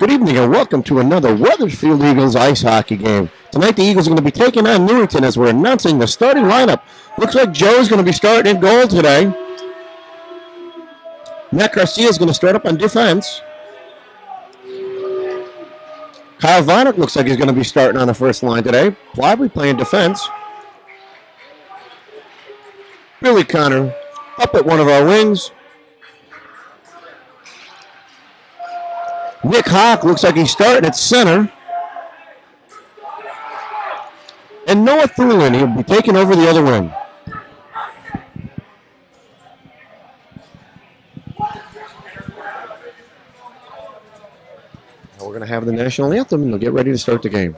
Good evening and welcome to another Wethersfield Eagles ice hockey game. Tonight the Eagles are going to be taking on Newington as we're announcing the starting lineup. Looks like Joe's going to be starting in goal today. Matt Garcia is going to start up on defense. Kyle Vanek looks like he's going to be starting on the first line today. Probably playing defense. Billy Connor up at one of our wings. Nick Hawk looks like he's starting at center. And Noah Thulin, he'll be taking over the other wing. Now we're going to have the national anthem and they'll get ready to start the game.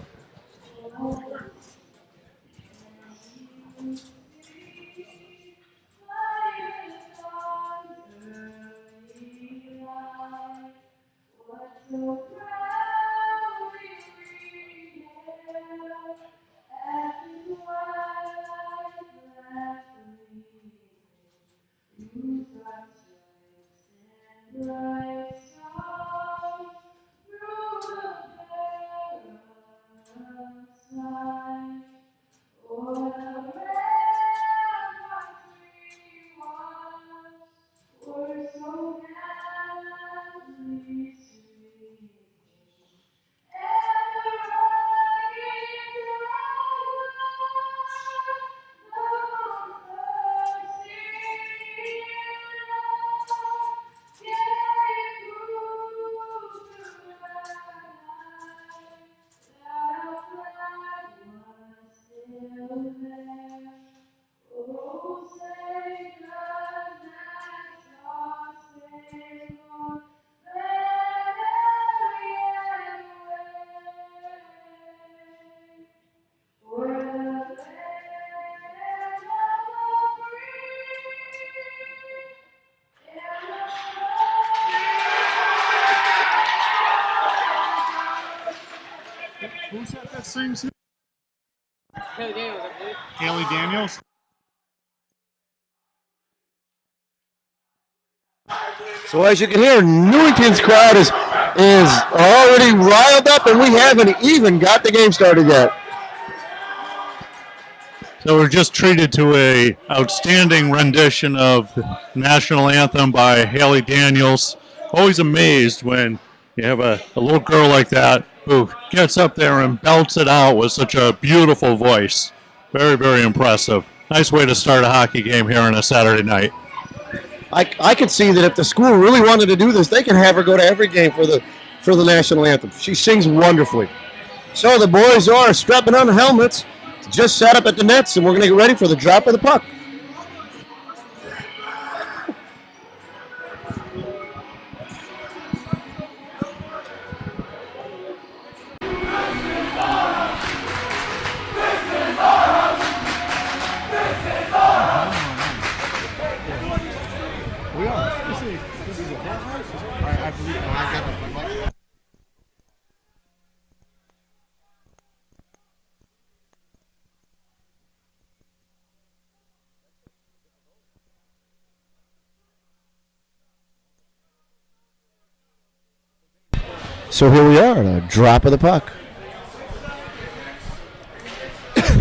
Who's that sings? Haley Daniels, I believe. Haley Daniels? So as you can hear, Newington's crowd is already riled up and we haven't even got the game started yet. So we're just treated to a outstanding rendition of the national anthem by Haley Daniels. Always amazed when you have a little girl like that who gets up there and belts it out with such a beautiful voice. Very, very impressive. Nice way to start a hockey game here on a Saturday night. I could see that if the school really wanted to do this, they can have her go to every game for the national anthem. She sings wonderfully. So the boys are strapping on the helmets, just sat up at the nets, and we're going to get ready for the drop of the puck. So here we are, the drop of the puck.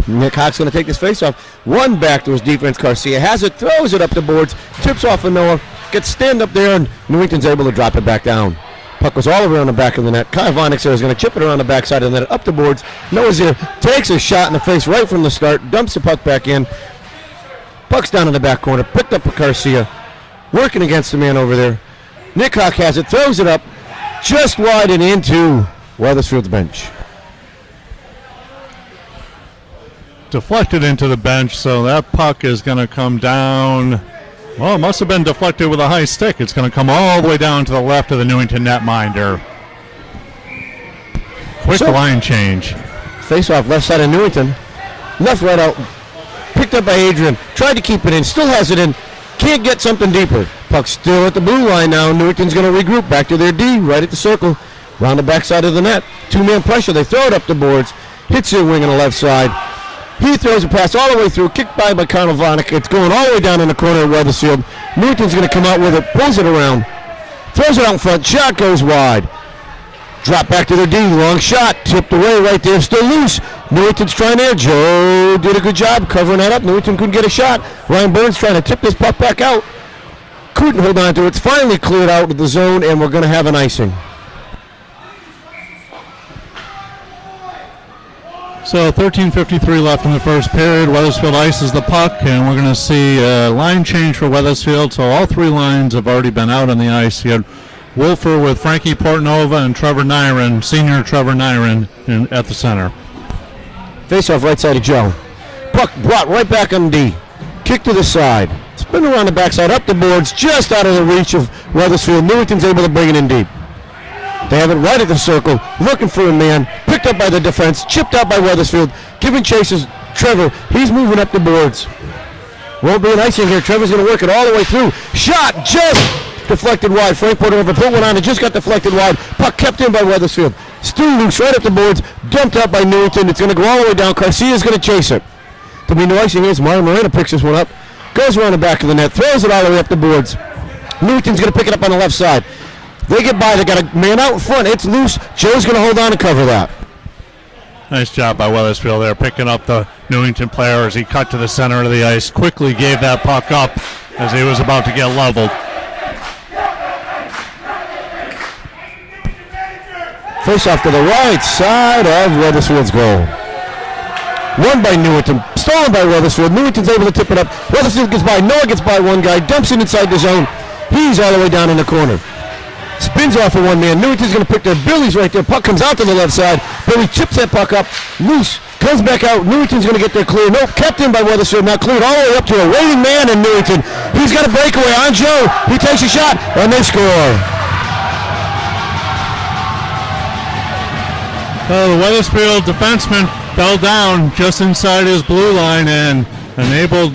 Nick Hawk's going to take this face-off. One back to his defense. Garcia has it, throws it up the boards, tips off of Noah, gets stand up there, and Newington's able to drop it back down. Puck was all around the back of the net. Kyle Vanek is going to chip it around the backside of the net, up the boards. Noah's there, takes a shot in the face right from the start, dumps the puck back in. Puck's down in the back corner, picked up by Garcia, working against the man over there. Nick Hawk has it, throws it up, just wide and into Wethersfield's bench. Deflected into the bench, so that puck is going to come down. Well, it must have been deflected with a high stick. It's going to come all the way down to the left of the Newington netminder. Quick line change. Face off left side of Newington. Left right out. Picked up by Adrian. Tried to keep it in. Still has it in. Can't get something deeper. Puck still at the blue line now. Newington's going to regroup back to their D. Right at the circle. Round the backside of the net. Two-man pressure. They throw it up the boards. Hits their wing on the left side. He throws a pass all the way through, kicked by Kyle Vanek. It's going all the way down in the corner of Wethersfield. Newington's going to come out with it, pulls it around, throws it out in front, shot goes wide. Drop back to their D, long shot, tipped away right there, still loose. Newington's trying there. Joe did a good job covering that up. Newington couldn't get a shot. Ryan Burns trying to tip this puck back out. Couldn't hold on to it. It's finally cleared out of the zone, and we're going to have an icing. So 13:53 left in the first period. Wethersfield ices the puck, and we're going to see a line change for Wethersfield. So all three lines have already been out on the ice. You had Wolfer with Frankie Portnova and Trevor Nyren, senior Trevor Nyren, at the center. Face off right side of Joe. Puck brought right back on D. Kick to the side. Spin around the backside, up the boards, just out of the reach of Wethersfield. Newington's able to bring it in deep. They have it right at the circle, looking for a man. Picked up by the defense, chipped out by Wethersfield. Giving chases Trevor. He's moving up the boards. Won't be an icing here. Trevor's going to work it all the way through. Shot just deflected wide. Frank Portnover put one on. It just got deflected wide. Puck kept in by Wethersfield. Still loose right up the boards. Dumped out by Newington. It's going to go all the way down. Garcia's going to chase it. To be no icing here. Mario Moreno picks this one up. Goes around the back of the net. Throws it all the way up the boards. Newington's going to pick it up on the left side. They get by. They got a man out in front. It's loose. Joe's going to hold on and cover that. Nice job by Wethersfield there, picking up the Newington player as he cut to the center of the ice. Quickly gave that puck up as he was about to get leveled. Face off to the right side of Wethersfield's goal. Won by Newington. Stolen by Wethersfield. Newington's able to tip it up. Wethersfield gets by. Noah gets by one guy. Dumps it inside the zone. He's all the way down in the corner. Spins off of one man. Newington's going to pick their Billy's right there. Puck comes out to the left side. Billy chips that puck up. Loose. Comes back out. Newington's going to get there clear. Nope. Kept in by Wethersfield. Now cleared all the way up to a waiting man in Newington. He's got a breakaway on Joe. He takes a shot, and they score. The Wethersfield defenseman fell down just inside his blue line and enabled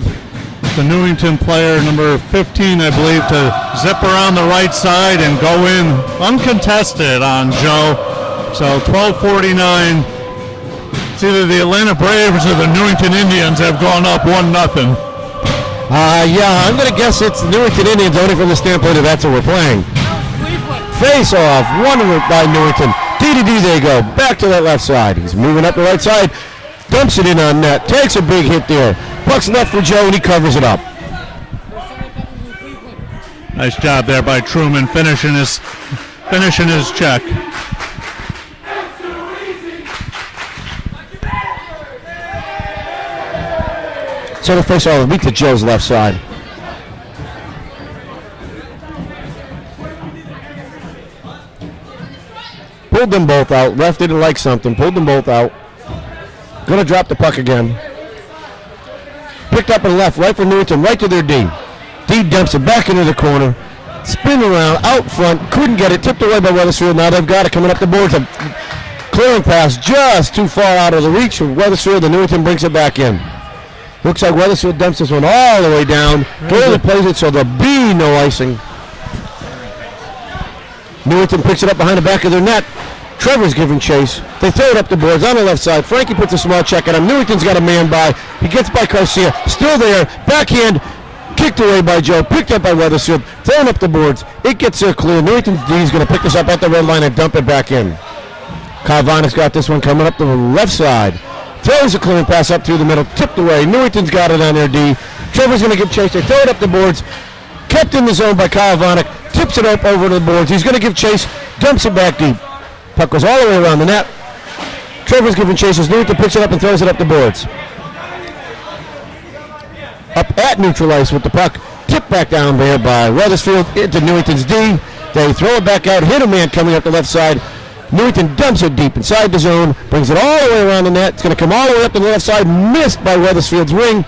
the Newington player, number 15, I believe, to zip around the right side and go in uncontested on Joe. So 12:49. It's either the Atlanta Braves or the Newington Indians have gone up 1-0. Yeah, I'm going to guess it's the Newington Indians only from the standpoint of that's what we're playing. Face off, won by Newington. D they go. Back to that left side. He's moving up the right side. Dumps it in on net. Takes a big hit there. Puck's left for Joe, and he covers it up. Nice job there by Truman finishing his check. So the face off beat to Joe's left side. Pulled them both out. Ref didn't like something. Pulled them both out. Gonna drop the puck again. Picked up and left, right for Newington, right to their D. D dumps it back into the corner. Spin around, out front, couldn't get it. Tipped away by Wethersfield. Now they've got it coming up the boards. A clearing pass just too far out of the reach of Wethersfield, and Newington brings it back in. Looks like Wethersfield dumps this one all the way down. Goalie plays it, so there'll be no icing. Newington picks it up behind the back of their net. Trevor's giving chase. They throw it up the boards on the left side. Frankie puts a small check on him. Newington's got a man by. He gets by Garcia. Still there. Backhand. Kicked away by Joe. Picked up by Wethersfield. Thrown up the boards. It gets there clear. Newington's D is going to pick this up at the red line and dump it back in. Kyle Vinik's got this one coming up the left side. Throws a clearing pass up through the middle. Tipped away. Newington's got it on their D. Trevor's going to give chase. They throw it up the boards. Kept in the zone by Kyle Vinik. Tips it up over to the boards. He's going to give chase. Dumps it back deep. Puck goes all the way around the net. Trevor's giving chases. Newington picks it up and throws it up the boards. Up at neutral ice with the puck. Tipped back down there by Wethersfield into Newington's D. They throw it back out. Hit a man coming up the left side. Newington dumps it deep inside the zone. Brings it all the way around the net. It's going to come all the way up to the left side. Missed by Wethersfield's ring.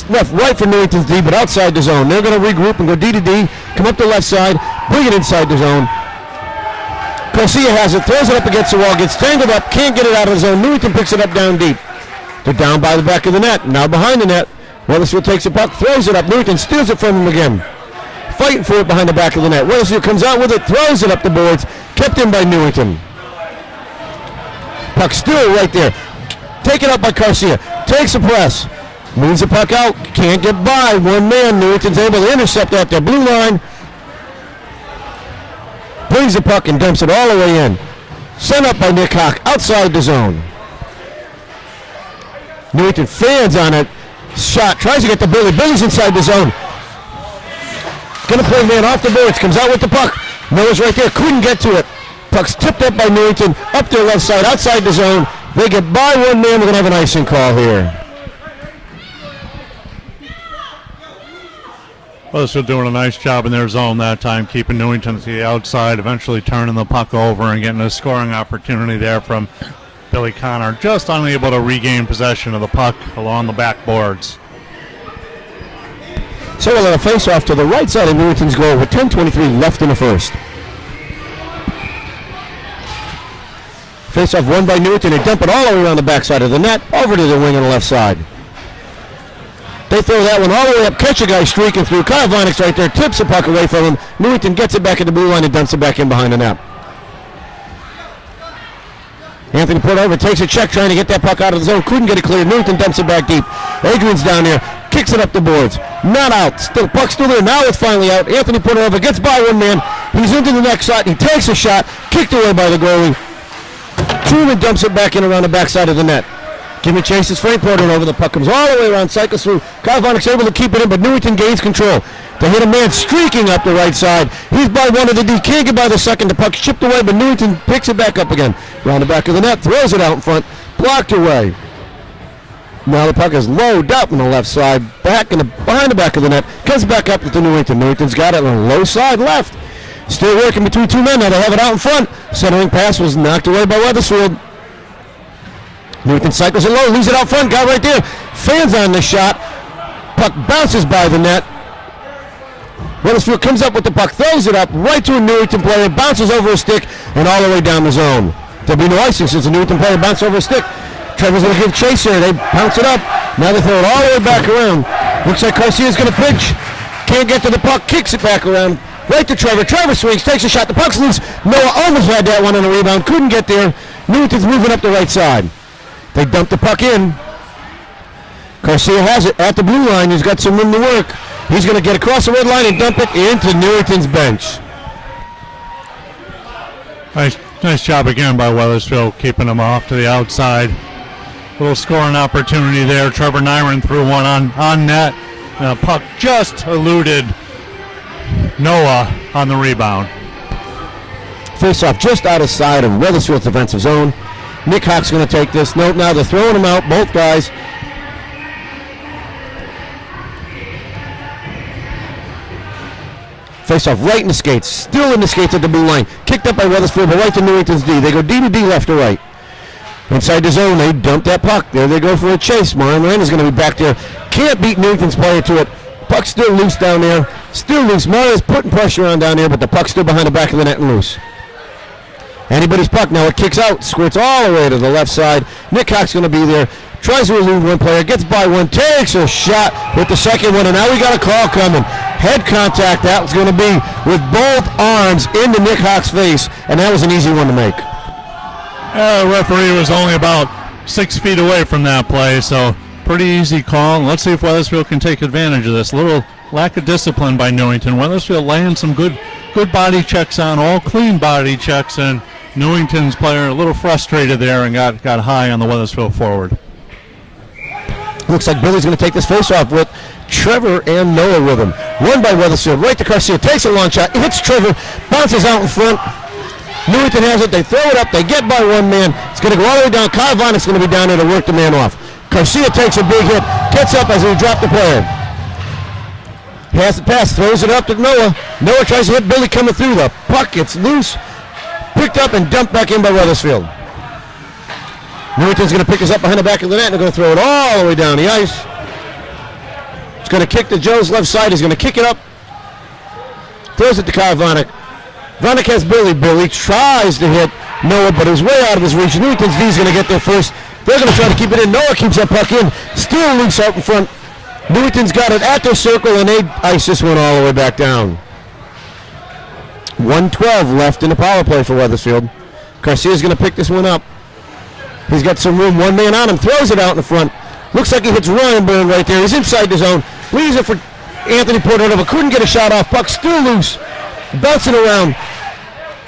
Left right for Newington's D, but outside the zone. They're going to regroup and go D to D, come up the left side, bring it inside the zone. Garcia has it, throws it up against the wall, gets tangled up, can't get it out of the zone. Newington picks it up down deep. They're down by the back of the net, now behind the net. Wethersfield takes the puck, throws it up. Newington steals it from him again. Fighting for it behind the back of the net. Wethersfield comes out with it, throws it up the boards, kept in by Newington. Puck still right there. Taken up by Garcia, takes a press. Moves the puck out, can't get by. One man, Newington's able to intercept at their blue line. brings the puck and dumps it all the way in. Sent up by Nick Hawk outside the zone. Newington fans on it. Shot, tries to get to Billy. Billy's inside the zone. Gonna play man off the boards, comes out with the puck. Noah's right there, couldn't get to it. Puck's tipped up by Newington, up their left side, outside the zone. They get by one man, we're gonna have an icing call here. Wethersfield doing a nice job in their zone that time, keeping Newington to the outside, eventually turning the puck over and getting a scoring opportunity there from Billy Connor, just unable to regain possession of the puck along the backboards. So we'll have a face-off to the right side of Newington's goal with 10:23 left in the first. Face-off won by Newington. They dump it all the way around the backside of the net, over to the wing on the left side. They throw that one all the way up. Catch a guy streaking through. Kyle Vonnick's right there, tips the puck away from him. Newington gets it back at the blue line and dumps it back in behind the net. Anthony Portover takes a check trying to get that puck out of the zone. Couldn't get it clear. Newington dumps it back deep. Adrian's down there. Kicks it up the boards. Not out. Still, puck's still there. Now it's finally out. Anthony Portover gets by one man. He's into the next shot. He takes a shot. Kicked away by the goalie. Truman dumps it back in around the backside of the net. Give me chases. Frank Portover. The puck comes all the way around. Cycles through. Kyle Vonnick's able to keep it in, but Newington gains control. They hit a man streaking up the right side. He's by one of the D. Can't get by the second. The puck's chipped away, but Newington picks it back up again. Around the back of the net. Throws it out in front. Blocked away. Now the puck is low up on the left side. Behind the back of the net. Comes back up to Newington. Newington's got it on the low side left. Still working between two men. Now they have it out in front. Centering pass was knocked away by Wethersfield. Newington cycles it low. Leaves it out front. Got right there. Fans on the shot. Puck bounces by the net. Wethersfield comes up with the puck, throws it up right to a Newington player, bounces over a stick, and all the way down the zone. There'll be no icing since the Newington player bounced over a stick. Trevor's going to give chase here. They bounce it up. Now they throw it all the way back around. Looks like Garcia's going to pitch. Can't get to the puck, kicks it back around. Right to Trevor. Trevor swings, takes a shot. The puck's loose. Noah almost had that one on the rebound. Couldn't get there. Newington's moving up the right side. They dump the puck in. Garcia has it at the blue line. He's got some room to work. He's going to get across the red line and dump it into Newington's bench. Nice job again by Wethersfield, keeping them off to the outside. Little scoring opportunity there. Trevor Nyron threw one on net. The puck just eluded Noah on the rebound. Face-off just out of sight of Wethersfield's defensive zone. Nick Hawk's going to take this. Nope, now they're throwing him out, both guys. Face-off right in the skates. Still in the skates at the blue line. Kicked up by Wethersfield, but right to Newington's D. They go D to D, left to right. Inside the zone, they dump that puck. There they go for a chase. Marion Miranda's going to be back there. Can't beat Newington's player to it. Puck's still loose down there. Still loose. Maria's putting pressure on down there, but the puck's still behind the back of the net and loose. Anybody's puck. Now it kicks out. Squirts all the way to the left side. Nick Hawk's going to be there. Tries to elude one player. Gets by one. Takes a shot with the second one. And now we got a call coming. Head contact. That was going to be with both arms into Nick Hawk's face. And that was an easy one to make. The referee was only about 6 feet away from that play, so pretty easy call. Let's see if Wethersfield can take advantage of this. A little lack of discipline by Newington. Wethersfield laying some good body checks on, all clean body checks, and Newington's player a little frustrated there and got high on the Wethersfield forward. Looks like Billy's going to take this face-off with Trevor and Noah with him. Run by Wethersfield, right to Garcia, takes a long shot, hits Trevor, bounces out in front. Newington has it, they throw it up, they get by one man. It's going to go all the way down. Kyle Vonnick's going to be down there to work the man off. Garcia takes a big hit, gets up as he dropped the player. Has the pass, throws it up to Noah. Noah tries to hit Billy coming through. The puck gets loose, picked up and dumped back in by Wethersfield. Newington's going to pick us up behind the back of the net and they're going to throw it all the way down the ice. It's going to kick to Joe's left side. He's going to kick it up. Throws it to Kyle Vonnick. Vonnick has Billy. Billy tries to hit Noah, but it was way out of his reach. Newington's D's going to get there first. They're going to try to keep it in. Noah keeps that puck in. Still loose out in front. Newington's got it at their circle, and they ice this one all the way back down. 1:12 left in the power play for Wethersfield. Garcia's going to pick this one up. He's got some room. One man on him. Throws it out in front. Looks like he hits Ryan Byrne right there. He's inside the zone. Leaves it for Anthony Portover. Couldn't get a shot off. Puck still loose. Bouncing around.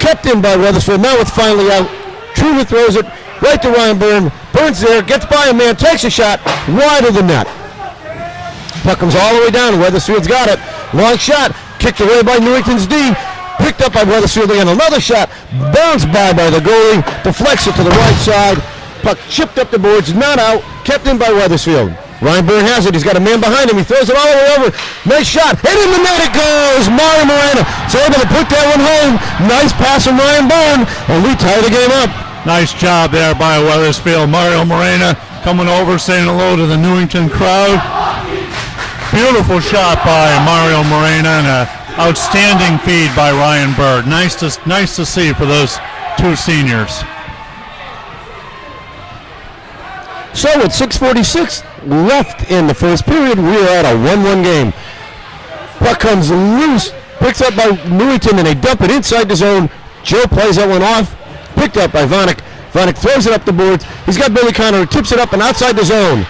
kept in by Wethersfield. Now it's finally out. Truman throws it right to Ryan Byrne. Burns there, gets by a man, takes a shot, wide of the net. Puck comes all the way down. Wethersfield's got it. Long shot, kicked away by Newington's D. Picked up by Wethersfield again. Another shot, bounced by the goalie, deflects it to the right side. Puck chipped up the boards, not out, kept in by Wethersfield. Ryan Byrne has it. He's got a man behind him. He throws it all the way over. Nice shot. Hit in the net. It goes. Mario Moreno is able to put that one home. Nice pass from Ryan Byrne, and we tie the game up. Nice job there by Wethersfield. Mario Morena coming over, saying hello to the Newington crowd. Beautiful shot by Mario Morena and an outstanding feed by Ryan Byrne. Nice to see for those two seniors. So with 6:46 left in the first period, we are at a 1-1 game. Puck comes loose, picked up by Newington, and they dump it inside the zone. Joe plays that one off, picked up by Vanek. Vanek throws it up the boards. He's got Billy Connor, who tips it up and outside the zone.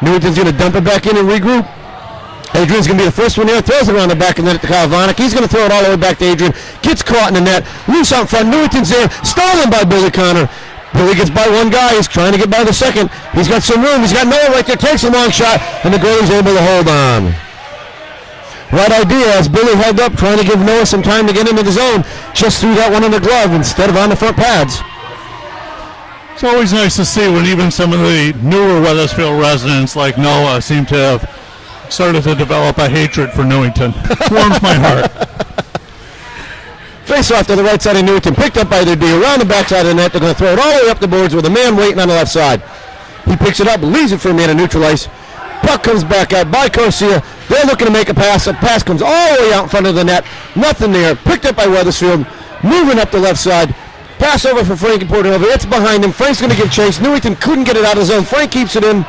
Newington's going to dump it back in and regroup. Adrian's going to be the first one there, throws it around the back of the net to Kyle Vanek. He's going to throw it all the way back to Adrian. Gets caught in the net, loose out front. Newington's there, stolen by Billy Connor. Billy gets by one guy. He's trying to get by the second. He's got some room. He's got Noah right there. Takes a long shot, and the goalie's able to hold on. Right idea as Billy held up, trying to give Noah some time to get into the zone. Just threw that one in the glove instead of on the front pads. It's always nice to see when even some of the newer Wethersfield residents like Noah seem to have started to develop a hatred for Newington. Warms my heart. Face off to the right side of Newington, picked up by their D around the backside of the net. They're going to throw it all the way up the boards with a man waiting on the left side. He picks it up, leaves it for a man to neutralize. Puck comes back out by Garcia. They're looking to make a pass. A pass comes all the way out in front of the net. Nothing there. Picked up by Wethersfield. Moving up the left side. Pass over for Frankie Portanova. It's behind him. Frank's going to give chase. Newington couldn't get it out of the zone. Frank keeps it in.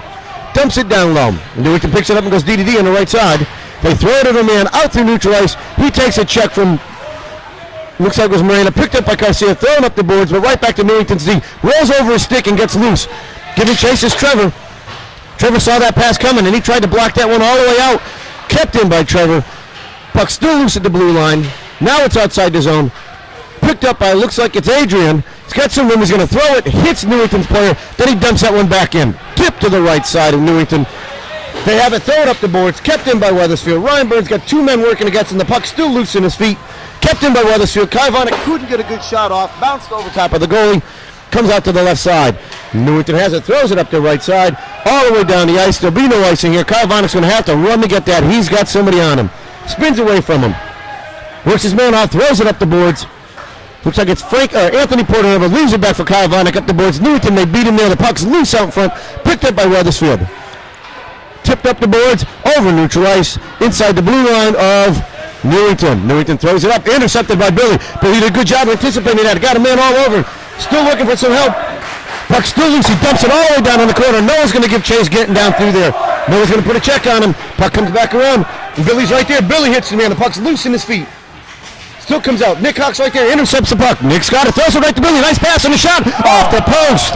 Dumps it down low. Newington picks it up and goes DDD on the right side. They throw it at a man out through neutral ice. He takes a check from, looks like it was Moreno. Picked up by Garcia. Throwing up the boards, but right back to Newington's D. Rolls over his stick and gets loose. Giving chase is Trevor. Trevor saw that pass coming, and he tried to block that one all the way out. Kept in by Trevor. Puck still loose at the blue line. Now it's outside the zone. Picked up by, looks like it's Adrian. He's got some room. He's going to throw it. Hits Newington's player. Then he dumps that one back in. Tip to the right side of Newington. They have it thrown up the boards. Kept in by Wethersfield. Ryan Byrne's got two men working against him. The puck still loose in his feet. Kept in by Wethersfield. Kai Vanek couldn't get a good shot off. Bounced over top of the goalie. Comes out to the left side. Newington has it. Throws it up the right side. All the way down the ice. There'll be no icing here. Kyle Vanek's going to have to run to get that. He's got somebody on him. Spins away from him. Works his man off. Throws it up the boards. Looks like it's Anthony Portanova. Leaves it back for Kyle Vanek up the boards. Newington, they beat him there. The puck's loose out in front. Picked up by Wethersfield. Tipped up the boards. Over neutral ice. Inside the blue line of Newington. Newington throws it up. Intercepted by Billy. Billy did a good job anticipating that. Got a man all over. Still looking for some help. Puck still loose. He dumps it all the way down in the corner. Noah's going to give chase getting down through there. Noah's going to put a check on him. Puck comes back around. And Billy's right there. Billy hits him, man. The puck's loose in his feet. Still comes out. Nick Hawk's right there. Intercepts the puck. Nick's got it. Throws it right to Billy. Nice pass and a shot. Off the post.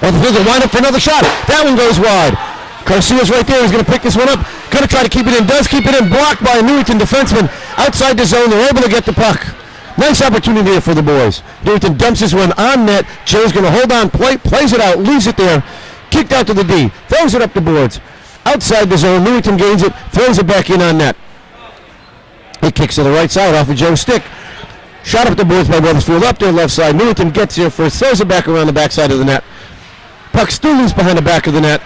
And the field will line up for another shot. That one goes wide. Garcia's right there. He's going to pick this one up. Going to try to keep it in. Does keep it in. Blocked by a Newington defenseman. Outside the zone. They're able to get the puck. Nice opportunity here for the boys. Newington dumps this one on net. Joe's going to hold on, plays it out, leaves it there. Kicked out to the D. Throws it up the boards. Outside the zone. Newington gains it. Throws it back in on net. He kicks to the right side off of Joe's stick. Shot up the boards by Wethersfield. Up their left side. Newington gets here first. Throws it back around the backside of the net. Puck still loose behind the back of the net.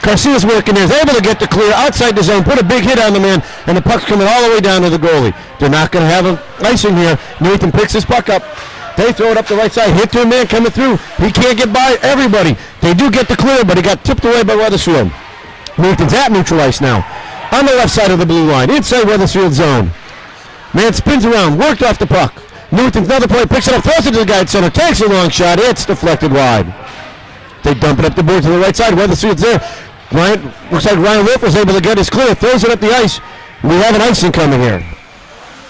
Garcia's working there. He's able to get the clear outside the zone. Put a big hit on the man. And the puck's coming all the way down to the goalie. They're not going to have an icing here. Newington picks his puck up. They throw it up the right side. Hit to a man coming through. He can't get by everybody. They do get the clear, but he got tipped away by Wethersfield. Newington's at neutral ice now. On the left side of the blue line. Inside Wethersfield zone. Man spins around. Worked off the puck. Newington's another player. Picks it up. Throws it to the guy at center. Takes a long shot. It's deflected wide. They dump it up the board to the right side. Wethersfield's there. Looks like Ryan Wolf was able to get his clear. Throws it up the ice. We have an icing coming here.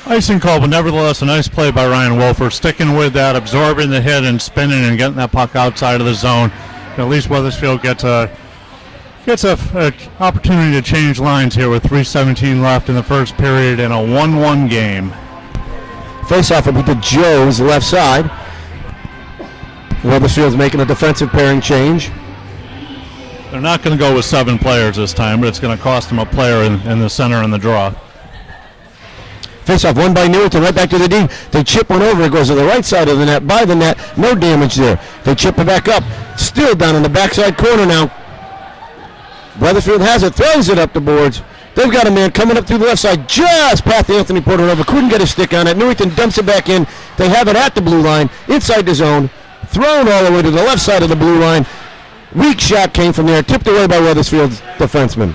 Icing call, but nevertheless a nice play by Ryan Wolfer, sticking with that, absorbing the hit and spinning and getting that puck outside of the zone. At least Wethersfield gets a opportunity to change lines here with 3:17 left in the first period in a 1-1 game. Face-off will be to Joe's left side. Wethersfield's making a defensive pairing change. They're not going to go with 7 players this time, but it's going to cost them a player in the center in the draw. Face-off won by Newington, right back to the D. They chip one over. It goes to the right side of the net, by the net. No damage there. They chip it back up. Still down in the backside corner now. Wethersfield has it, throws it up the boards. They've got a man coming up through the left side, just past Anthony Porter over. Couldn't get a stick on it. Newington dumps it back in. They have it at the blue line, inside the zone. Thrown all the way to the left side of the blue line. Weak shot came from there, tipped away by Wethersfield's defenseman.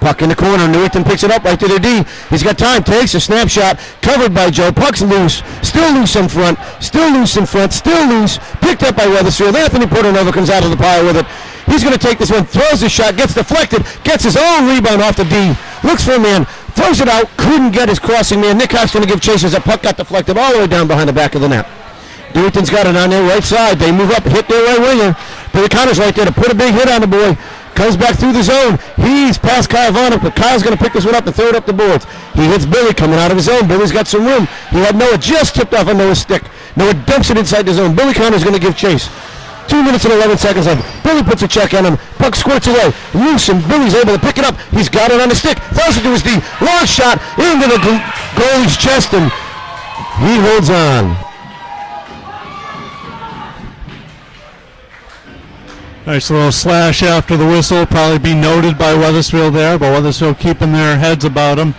Puck in the corner. Newington picks it up right to the D. He's got time. Takes a snapshot. Covered by Joe. Puck's loose. Still loose in front. Still loose in front. Still loose. Picked up by Wethersfield. Anthony Portanova comes out of the pile with it. He's going to take this one. Throws the shot. Gets deflected. Gets his own rebound off the D. Looks for a man. Throws it out. Couldn't get his crossing man. Nick Cox going to give chase as the puck got deflected all the way down behind the back of the net. Newington's got it on their right side. They move up, hit their right winger. Billy Connor's right there to put a big hit on the boy. Comes back through the zone. He's past Kyle Vonnegut, but Kyle's going to pick this one up and throw it up the boards. He hits Billy coming out of his zone. Billy's got some room. He had Noah just tipped off on Noah's stick. Noah dumps it inside the zone. Billy Connor's going to give chase. 2 minutes and 11 seconds left. Billy puts a check on him. Puck squirts away. Loose, and Billy's able to pick it up. He's got it on the stick. Throws it to his D. Long shot into the goalie's chest, and he holds on. Nice little slash after the whistle. Probably be noted by Wethersfield there, but Wethersfield keeping their heads about them.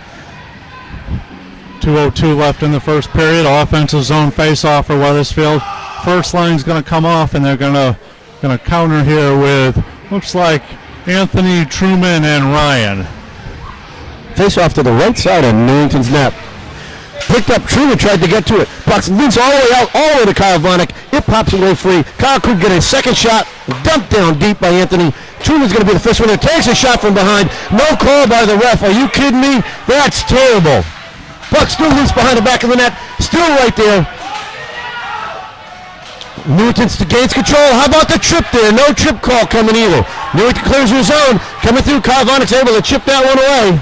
2:02 left in the first period. Offensive zone face-off for Wethersfield. First line's going to come off, and they're going to counter here with, looks like, Anthony, Truman, and Ryan. Face-off to the right side of Newington's net. Picked up. Truman tried to get to it. Puck's loose all the way out, all the way to Kyle Vonnegut. It pops away free. Kyle could get a second shot. Dumped down deep by Anthony. Truman's going to be the first one that takes a shot from behind. No call by the ref. Are you kidding me? That's terrible. Puck still loose behind the back of the net. Still right there. Newington gains control. How about the trip there? No trip call coming either. Newington clears his zone. Coming through. Kyle Vonnegut's able to chip that one away.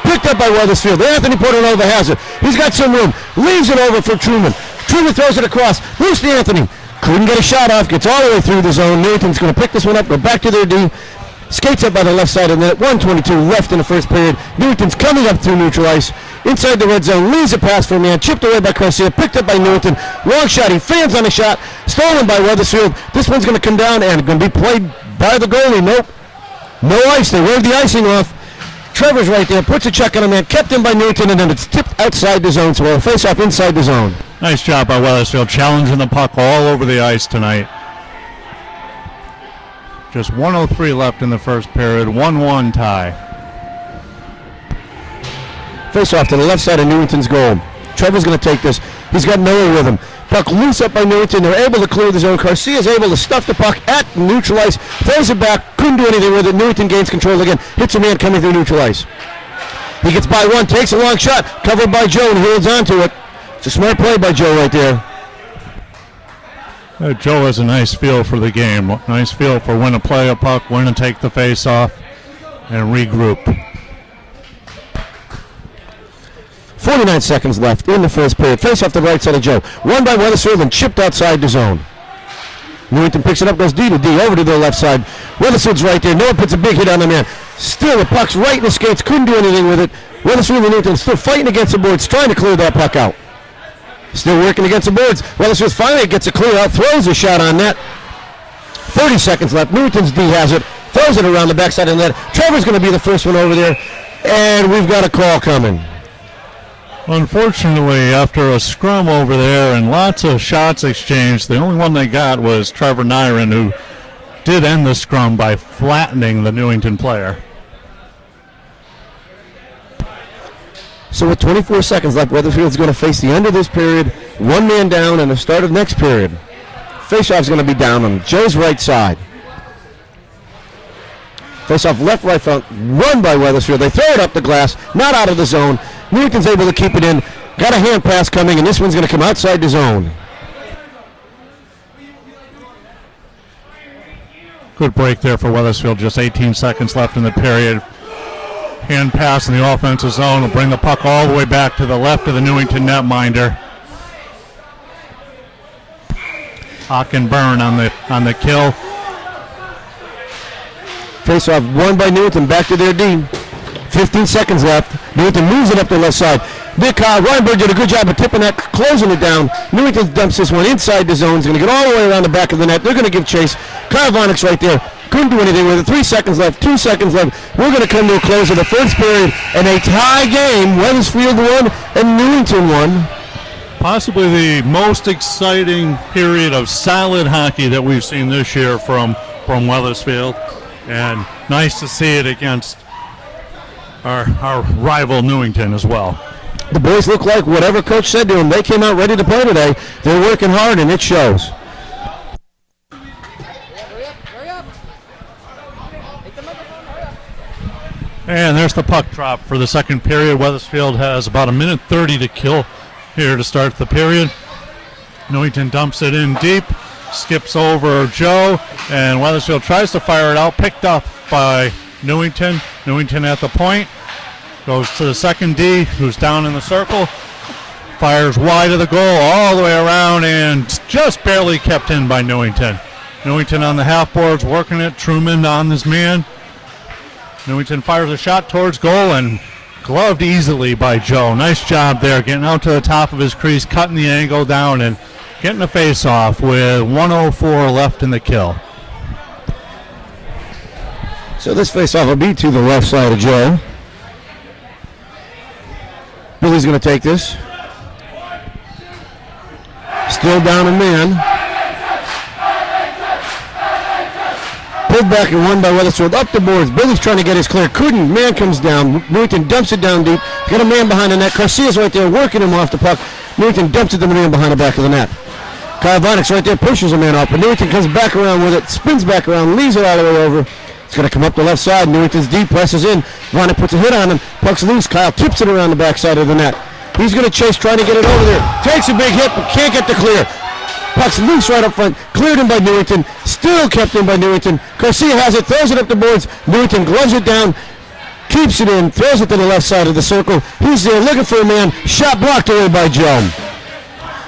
Picked up by Wethersfield. Anthony Portanova has it. He's got some room. Leaves it over for Truman. Truman throws it across. Loose to Anthony. Couldn't get a shot off. Gets all the way through the zone. Newington's going to pick this one up. Go back to their D. Skates up by the left side of the net. 1:22 left in the first period. Newington's coming up through neutral ice. Inside the red zone. Leaves a pass for a man. Chipped away by Garcia. Picked up by Newington. Long shot. He fans on a shot. Stolen by Wethersfield. This one's going to come down and going to be played by the goalie. Nope. No ice. They waved the icing off. Trevor's right there, puts a check on a man, kept in by Newington, and then it's tipped outside the zone, so we'll face off inside the zone. Nice job by Wethersfield, challenging the puck all over the ice tonight. Just 1:03 left in the first period, 1-1 tie. Face off to the left side of Newington's goal. Trevor's going to take this. He's got Noah with him. Puck loose up by Newington. They're able to clear the zone. Garcia's able to stuff the puck at neutral ice. Throws it back. Couldn't do anything with it. Newington gains control again. Hits a man coming through neutral ice. He gets by one. Takes a long shot. Covered by Joe and holds on to it. It's a smart play by Joe right there. Joe has a nice feel for the game. Nice feel for when to play a puck, when to take the face off, and regroup. 49 seconds left in the first period. Face off the right side of Joe. Won by Wethersfield and chipped outside the zone. Newington picks it up, goes D to D, over to the left side. Wethersfield's right there. Noah puts a big hit on the man. Still, the puck's right in the skates. Couldn't do anything with it. Wethersfield and Newington still fighting against the boards, trying to clear that puck out. Still working against the boards. Wethersfield finally gets a clear out, throws a shot on net. 30 seconds left. Newington's D has it. Throws it around the backside of the net. Trevor's going to be the first one over there. And we've got a call coming. Unfortunately, after a scrum over there and lots of shots exchanged, the only one they got was Trevor Nyron, who did end the scrum by flattening the Newington player. So with 24 seconds left, Wethersfield's going to face the end of this period, one man down, and the start of next period. Faceoff's going to be down on Joe's right side. Faceoff left, right front, run by Wethersfield. They throw it up the glass, not out of the zone. Newington's able to keep it in. Got a hand pass coming, and this one's going to come outside the zone. Good break there for Wethersfield. Just 18 seconds left in the period. Hand pass in the offensive zone will bring the puck all the way back to the left of the Newington netminder. Hawk and Burn on the kill. Face-off won by Newington, back to their D. 15 seconds left. Newington moves it up the left side. Reinberg did a good job of tipping that, closing it down. Newington dumps this one inside the zone. He's going to get all the way around the back of the net. They're going to give chase. Kyle Vonnick's right there. Couldn't do anything with it. 3 seconds left. 2 seconds left. We're going to come to a close of the first period and a tie game. Wethersfield won and Newington won. Possibly the most exciting period of solid hockey that we've seen this year from Wethersfield. And nice to see it against our rival Newington as well. The boys look like whatever coach said to them. They came out ready to play today. They're working hard, and it shows. And there's the puck drop for the second period. Wethersfield has about 1:30 to kill here to start the period. Newington dumps it in deep, skips over Joe, and Wethersfield tries to fire it out, picked up by Newington. Newington at the point, goes to the second D, who's down in the circle, fires wide of the goal, all the way around, and just barely kept in by Newington. Newington on the half boards, working it, Truman on his man. Newington fires a shot towards goal and gloved easily by Joe. Nice job there, getting out to the top of his crease, cutting the angle down, and getting a face-off with 1:04 left in the kill. So this face-off will be to the left side of Joe. Billy's going to take this. Still down a man. Pulled back and won by Wethersfield. Up the boards. Billy's trying to get his clear. Couldn't. Man comes down. Newington dumps it down deep. Got a man behind the net. Garcia's right there working him off the puck. Newington dumps it to the man behind the back of the net. Kyle Vonnick's right there, pushes a man off. But Newington comes back around with it, spins back around, leaves it all the way over. It's going to come up the left side. Newington's deep, presses in. Vonnick puts a hit on him. Puck's loose. Kyle tips it around the backside of the net. He's going to chase, trying to get it over there. Takes a big hit, but can't get the clear. Puck's loose right up front. Cleared in by Newington. Still kept in by Newington. Garcia has it, throws it up the boards. Newington gloves it down, keeps it in, throws it to the left side of the circle. He's there looking for a man. Shot blocked away by Joe.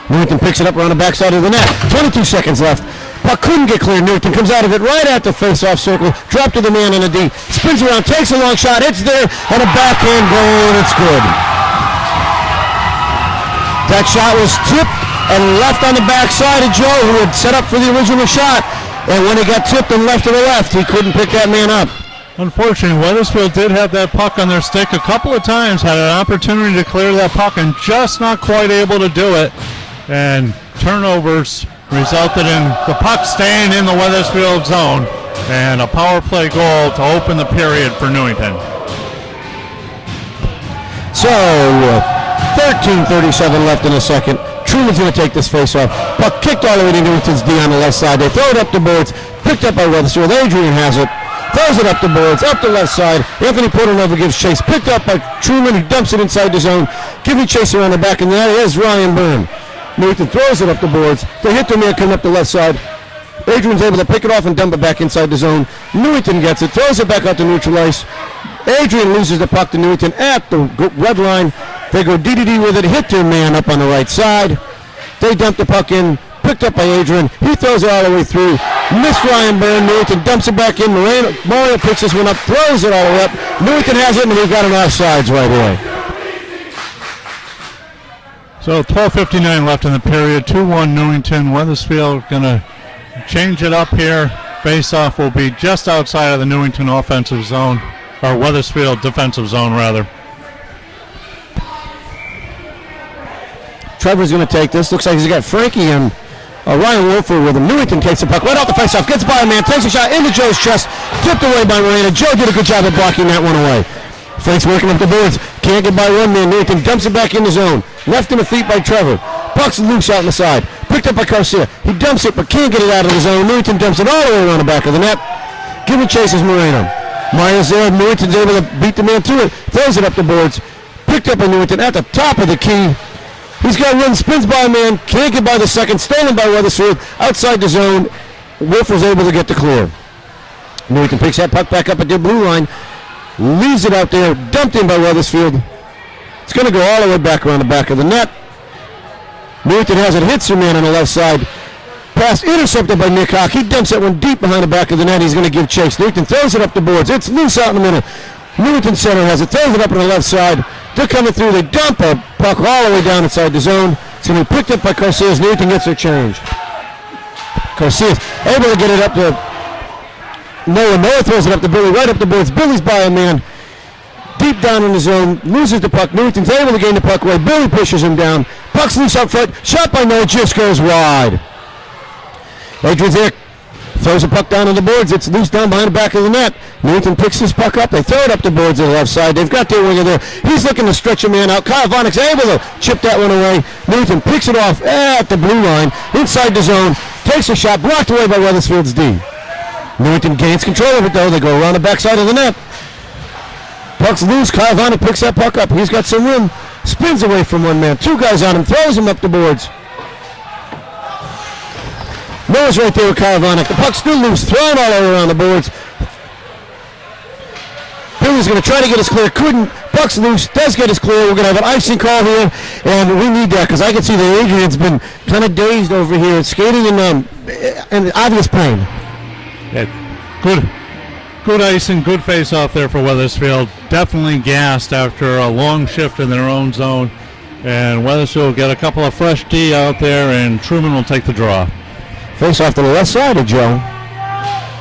Newington picks it up around the backside of the net. 22 seconds left. Puck couldn't get clear. Newington comes out of it right at the face-off circle. Drop to the man in a D. Spins around, takes a long shot. It's there, and a backhand goal, and it's good. That shot was tipped and left on the backside of Joe, who had set up for the original shot. And when he got tipped and left to the left, he couldn't pick that man up. Unfortunately, Wethersfield did have that puck on their stick a couple of times, had an opportunity to clear that puck and just not quite able to do it. And turnovers resulted in the puck staying in the Wethersfield zone and a power play goal to open the period for Newington. So, 13:37 left in the second. Truman's going to take this face-off. Puck kicked all the way to Newington's D on the left side. They throw it up the boards. Picked up by Wethersfield. Adrian has it. Throws it up the boards, up the left side. Anthony Portanova gives chase. Picked up by Truman, who dumps it inside the zone. Giving chase around the back, and there is Ryan Byrne. Newington throws it up the boards. They hit the man coming up the left side. Adrian's able to pick it off and dump it back inside the zone. Newington gets it, throws it back out to neutral ice. Adrian loses the puck to Newington at the red line. They go DDD with it, hit their man up on the right side. They dump the puck in, picked up by Adrian. He throws it all the way through. Missed Ryan Byrne. Newington dumps it back in. Mario picks this one up, throws it all the way up. Newington has it, and we've got an offsides right away. So 12:59 left in the period. 2-1 Newington. Wethersfield going to change it up here. Face-off will be just outside of the Newington offensive zone, or Wethersfield defensive zone, rather. Trevor's going to take this. Looks like he's got Frankie and Ryan Wolford with him. Newington takes the puck right off the face-off. Gets by a man. Takes a shot into Joe's chest. Tipped away by Morena. Joe did a good job of blocking that one away. Frank's working up the boards. Can't get by one man. Newington dumps it back in the zone. Left in the feet by Trevor. Puck's loose out on the side. Picked up by Garcia. He dumps it but can't get it out of the zone. Newington dumps it all the way around the back of the net. Giving chase is Moreno. Mario's there. Newington's able to beat the man to it. Throws it up the boards. Picked up by Newington at the top of the key. He's got run, spins by a man, can't get by the second, stolen by Wethersfield, outside the zone. Wolf was able to get the clear. Newington picks that puck back up at their blue line, leaves it out there, dumped in by Wethersfield. It's going to go all the way back around the back of the net. Newington has it, hits your man on the left side. Pass intercepted by Nick Hawk. He dumps that one deep behind the back of the net. He's going to give chase. Newington throws it up the boards. It's loose out in the middle. Newington center has it. Throws it up on the left side. They're coming through. They dump a puck all the way down inside the zone. It's going to be picked up by Garcia as Newington gets their change. Garcia's able to get it up to Noah. Noah throws it up to Billy. Right up the boards. Billy's by a man. Deep down in the zone. Loses the puck. Newington's able to gain the puck away. Billy pushes him down. Puck's loose up front. Shot by Noah. Just goes wide. Adrian's there. Throws the puck down on the boards. It's loose down behind the back of the net. Newington picks this puck up. They throw it up the boards to the left side. They've got their winger there. He's looking to stretch a man out. Kyle Vonek's able to chip that one away. Newington picks it off at the blue line. Inside the zone. Takes a shot. Blocked away by Wethersfield's D. Newington gains control of it though. They go around the backside of the net. Puck's loose. Kyle Vonek picks that puck up. He's got some room. Spins away from one man. Two guys on him. Throws him up the boards. Noah's right there with Kyle Vonek. The puck's still loose, thrown all over around the boards. Billy's going to try to get us clear. Couldn't. Puck's loose. Does get us clear. We're going to have an icing call here, and we need that because I can see that Adrian's been kind of dazed over here, skating in obvious pain. Yeah, good icing, good face-off there for Wethersfield. Definitely gassed after a long shift in their own zone, and Wethersfield will get a couple of fresh D out there, and Truman will take the draw. Face off to the left side of Joe.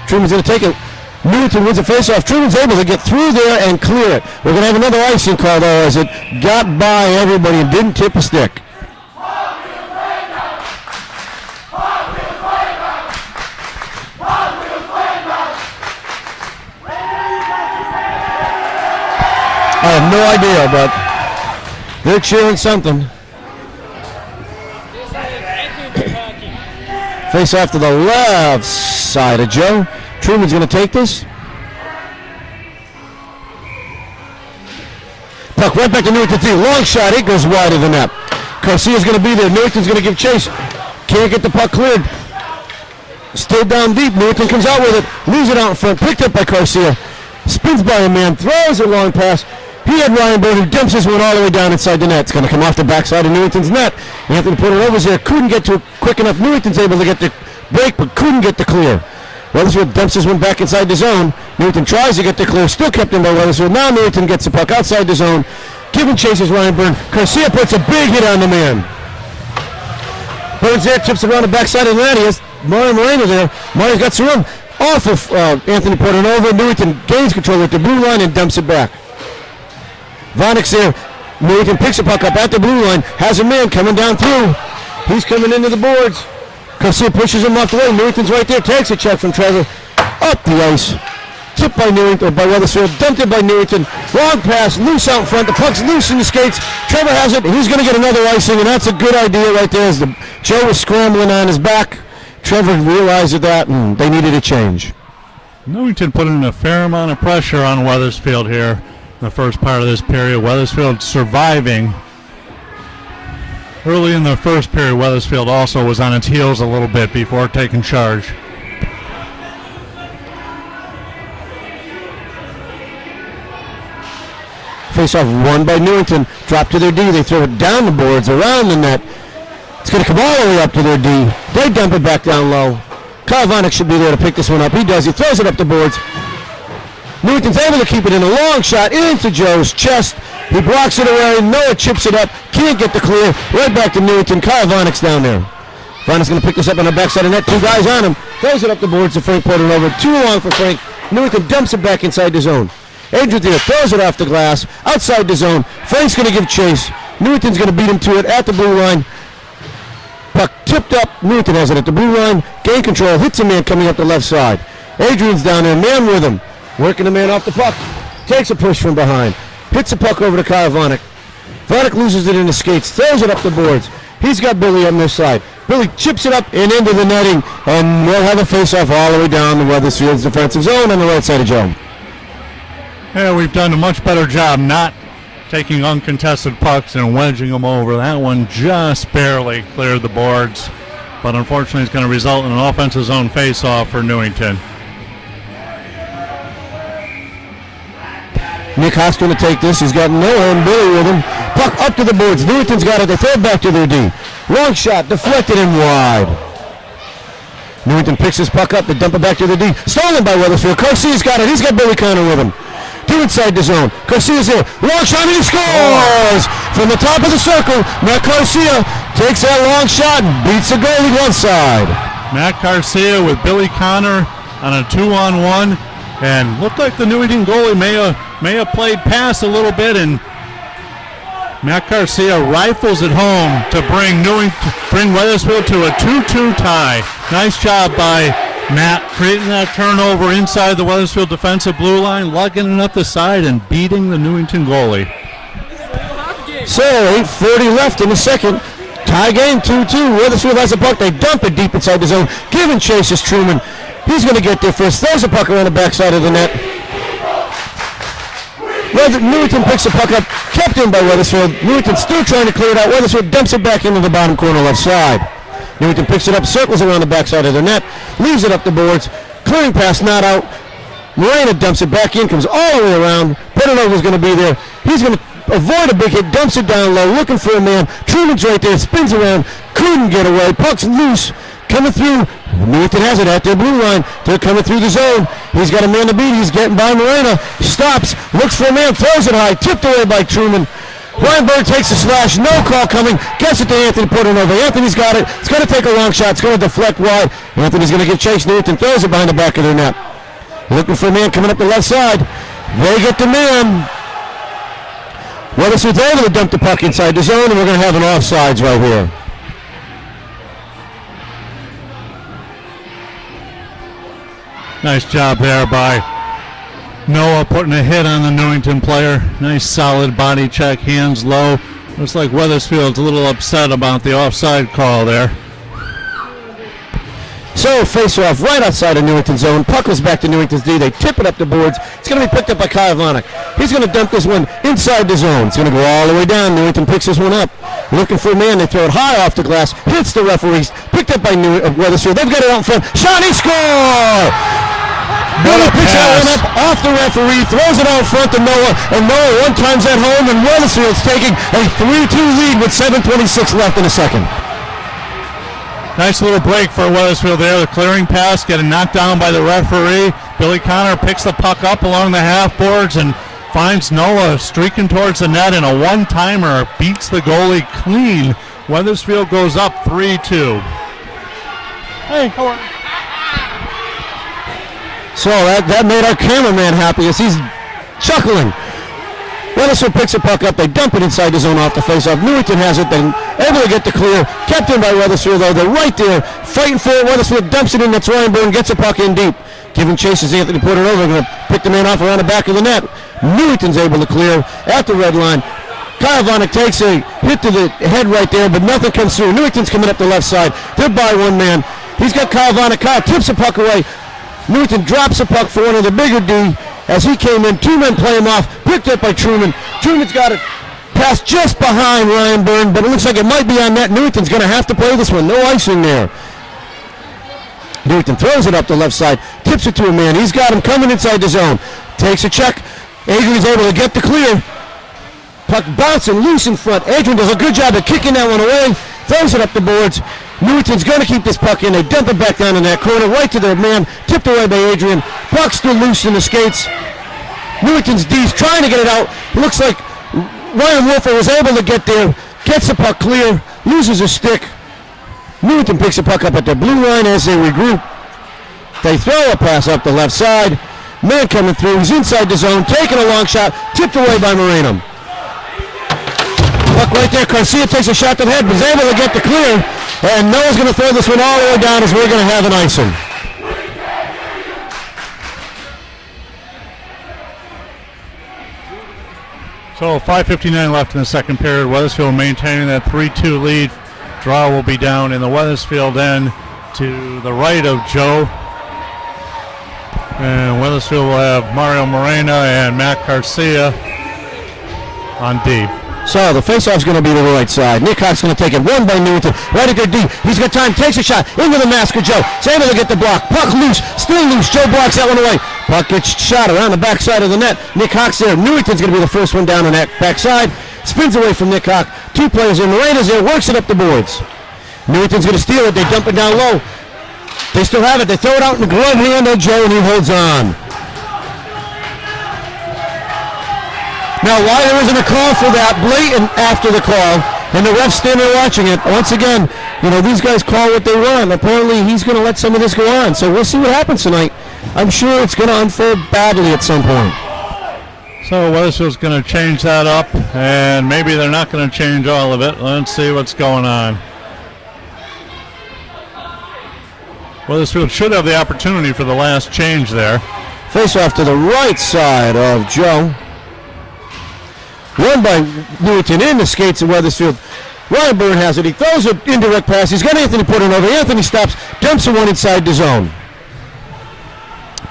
Truman's going to take it. Newington wins the face off. Truman's able to get through there and clear it. We're going to have another icing call though as it got by everybody and didn't tip a stick. I have no idea, but they're cheering something. Face off to the left side of Joe. Truman's going to take this. Puck right back to Newington. Long shot. It goes wide of the net. Garcia's going to be there. Newington's going to give chase. Can't get the puck cleared. Still down deep. Newington comes out with it. Leaves it out in front. Picked up by Garcia. Spins by a man. Throws a long pass. He had Ryan Bird who dumps this one all the way down inside the net. It's going to come off the backside of Newington's net. Anthony Porter-Nova's there. Couldn't get to it quick enough. Newington's able to get the break, but couldn't get the clear. Wethersfield dumps this one back inside the zone. Newington tries to get the clear. Still kept in by Wethersfield. Now Newington gets the puck outside the zone. Giving chases Ryan Byrne. Garcia puts a big hit on the man. Burns there. Tips around the backside of the net. He has Mario Moreno there. Mario's got some room. Off of Anthony Porter-Nova. Newington gains control at the blue line and dumps it back. Vonek's there. Newington picks the puck up at the blue line. Has a man coming down through. He's coming into the boards. Garcia pushes him off the way. Newington's right there. Takes a check from Trevor. Up the ice. Tipped by Newington, by Wethersfield. Dumped it by Newington. Long pass. Loose out front. The puck's loose in the skates. Trevor has it. He's going to get another icing, and that's a good idea right there. As Joe was scrambling on his back. Trevor realized that, and they needed a change. Newington put in a fair amount of pressure on Wethersfield here. The first part of this period, Wethersfield surviving. Early in the first period, Wethersfield also was on its heels a little bit before taking charge. Face-off won by Newington. Drop to their D. They throw it down the boards, around the net. It's going to come all the way up to their D. They dump it back down low. Kyle Vonek should be there to pick this one up. He does. He throws it up the boards. Newington's able to keep it in a long shot into Joe's chest. He blocks it away. Noah chips it up. Can't get the clear. Right back to Newington. Kyle Vonek's down there. Vonek's going to pick this up on the backside of the net. Two guys on him. Throws it up the boards to Frank Porter-Nova. Too long for Frank. Newington dumps it back inside the zone. Adrian there throws it off the glass. Outside the zone. Frank's going to give chase. Newington's going to beat him to it at the blue line. Puck tipped up. Newington has it at the blue line. Gain control. Hits a man coming up the left side. Adrian's down there. Man with him. Working the man off the puck. Takes a push from behind. Hits the puck over to Kyle Vonek. Vonek loses it in the skates. Throws it up the boards. He's got Billy on this side. Billy chips it up and into the netting. And we'll have a face-off all the way down the Wethersfield's defensive zone on the right side of Joe. Yeah, we've done a much better job not taking uncontested pucks and wedging them over. That one just barely cleared the boards. But unfortunately, it's going to result in an offensive zone face-off for Newington. Nick Haas going to take this. He's got Noah and Billy with him. Puck up to the boards. Newington's got it. They throw it back to their D. Long shot. Deflected and wide. Newington picks his puck up. They dump it back to the D. Stolen by Wethersfield. Garcia's got it. He's got Billy Connor with him. Two inside the zone. Garcia's there. Long shot and he scores! From the top of the circle, Matt Garcia takes that long shot and beats the goalie one side. Matt Garcia with Billy Connor on a 2-on-1, and looked like the Newington goalie may have played past a little bit, and Matt Garcia rifles it home to bring Wethersfield to a 2-2 tie. Nice job by Matt creating that turnover inside the Wethersfield defensive blue line, lugging it up the side and beating the Newington goalie. So 8:40 left in the second. Tie game 2-2. Wethersfield has a puck. They dump it deep inside the zone. Giving chase is Truman. He's going to get there first. Throws the puck around the backside of the net. Newington picks the puck up. Kept in by Wethersfield. Newington still trying to clear it out. Wethersfield dumps it back into the bottom corner left side. Newington picks it up, circles around the backside of the net, leaves it up the boards. Clearing pass, not out. Morena dumps it back in, comes all the way around. Pedanova's going to be there. He's going to avoid a big hit, dumps it down low, looking for a man. Truman's right there, spins around, couldn't get away. Puck's loose, coming through. Newington has it at their blue line. They're coming through the zone. He's got a man to beat. He's getting by Morena. Stops, looks for a man, throws it high, tipped away by Truman. Ryan Bird takes a slash, no call coming, gets it to Anthony Portanova. Anthony's got it. It's going to take a long shot. It's going to deflect wide. Anthony's going to get chased. Newington throws it behind the back of their net. Looking for a man coming up the left side. They get the man. Wethersfield's able to dump the puck inside the zone, and we're going to have an offsides right here. Nice job there by Noah putting a hit on the Newington player. Nice solid body check, hands low. Looks like Wethersfield's a little upset about the offside call there. So face-off right outside of Newington zone. Puck goes back to Newington's D. They tip it up the boards. It's going to be picked up by Kyle Vonik. He's going to dump this one inside the zone. It's going to go all the way down. Newington picks this one up. Looking for a man. They throw it high off the glass. Hits the referees. Picked up by Wethersfield. They've got it out in front. Shot, he score! Noah picks that one up off the referee, throws it out front to Noah, and Noah one times at home, and Wethersfield's taking a 3-2 lead with 7:26 left in the second. Nice little break for Wethersfield there. The clearing pass getting knocked down by the referee. Billy Connor picks the puck up along the half boards and finds Noah streaking towards the net, and a one-timer beats the goalie clean. Wethersfield goes up 3-2. Hey, how are you? So that made our cameraman happy as he's chuckling. Wethersfield picks the puck up. They dump it inside the zone off the faceoff. Newington has it. They're able to get the clear. Kept in by Wethersfield, though. They're right there fighting for it. Wethersfield dumps it in. That's Ryan Bourne. Gets the puck in deep. Giving chase as Anthony Portanova. Going to pick the man off around the back of the net. Newington's able to clear at the red line. Kyle Vonik takes a hit to the head right there, but nothing comes through. Newington's coming up the left side. They're by one man. He's got Kyle Vonik. Kyle tips the puck away. Newington drops the puck for one of the bigger D as he came in. Two men play him off. Picked up by Truman. Truman's got it passed just behind Ryan Byrne, but it looks like it might be on net. Newington's going to have to play this one. No icing there. Newington throws it up the left side. Tips it to a man. He's got him coming inside the zone. Takes a check. Adrian's able to get the clear. Puck bouncing loose in front. Adrian does a good job of kicking that one away. Throws it up the boards. Newington's going to keep this puck in. They dump it back down in that corner, right to their man. Tipped away by Adrian. Puck still loose in the skates. Newington's D's trying to get it out. Looks like Ryan Wolfer was able to get there. Gets the puck clear. Loses a stick. Newington picks the puck up at the blue line as they regroup. They throw a pass up the left side. Man coming through. He's inside the zone. Taking a long shot. Tipped away by Moreno. Puck right there. Garcia takes a shot to the head. Was able to get the clear. And Noah's going to throw this one all the way down as we're going to have an icing. So 5:59 left in the second period. Wethersfield maintaining that 3-2 lead. Draw will be down in the Wethersfield end to the right of Joe. And Wethersfield will have Mario Morena and Matt Garcia on D. So the faceoff's going to be to the right side. Nick Cox going to take it. One by Newington. Right at their D. He's got time. Takes a shot. Into the mask of Joe. He's able to get the block. Puck loose. Still loose. Joe blocks that one away. Puck gets shot around the backside of the net. Nick Cox there. Newington's going to be the first one down on that backside. Spins away from Nick Cox. Two players in. Morena's there. Works it up the boards. Newington's going to steal it. They dump it down low. They still have it. They throw it out in the glove hand of Joe, and he holds on. Now, why there isn't a call for that blatant after the call, and the ref's standing there watching it, once again, these guys call what they want. Apparently, he's going to let some of this go on. So we'll see what happens tonight. I'm sure it's going to unfold badly at some point. So Wethersfield's going to change that up, and maybe they're not going to change all of it. Let's see what's going on. Wethersfield should have the opportunity for the last change there. Face off to the right side of Joe. Run by Newington in the skates of Wethersfield. Ryan Byrne has it. He throws an indirect pass. He's got Anthony put it over. Anthony stops, dumps the one inside the zone.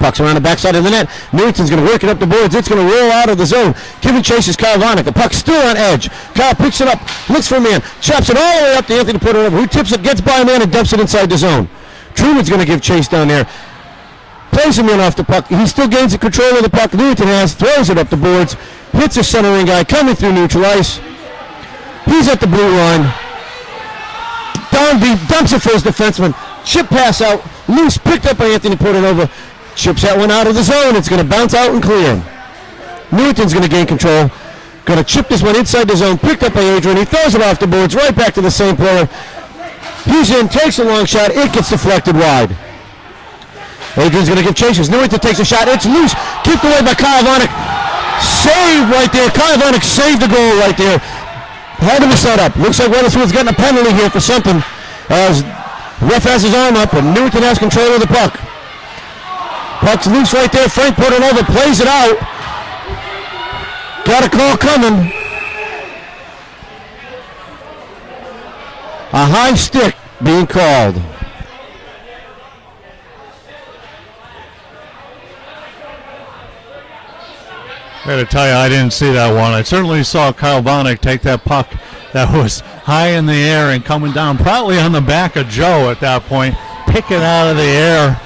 Puck's around the backside of the net. Newington's going to work it up the boards. It's going to roll out of the zone. Giving chase is Kyle Vanek. The puck's still on edge. Kyle picks it up, looks for a man, chops it all the way up to Anthony to put it over. Who tips it, gets by a man, and dumps it inside the zone. Truman's going to give chase down there. Plays him in off the puck. He still gains the control of the puck. Newington has, throws it up the boards. Hits a centering guy coming through neutral ice. He's at the blue line. Down deep, dumps it for his defenseman. Chip pass out. Loose, picked up by Anthony Portanova. Chips that one out of the zone. It's going to bounce out and clear. Newington's going to gain control. Going to chip this one inside the zone. Picked up by Adrian. He throws it off the boards right back to the same player. He's in, takes a long shot. It gets deflected wide. Adrian's going to give chases. Newington takes a shot. It's loose. Kicked away by Kyle Vanek. Save right there. Kyle Vanek saved the goal right there. Had him set up. Looks like Wethersfield's getting a penalty here for something. As ref has his arm up, and Newington has control of the puck. Puck's loose right there. Frank Portanova plays it out. Got a call coming. A high stick being called. I got to tell you, I didn't see that one. I certainly saw Kyle Vanek take that puck that was high in the air and coming down, probably on the back of Joe at that point, pick it out of the air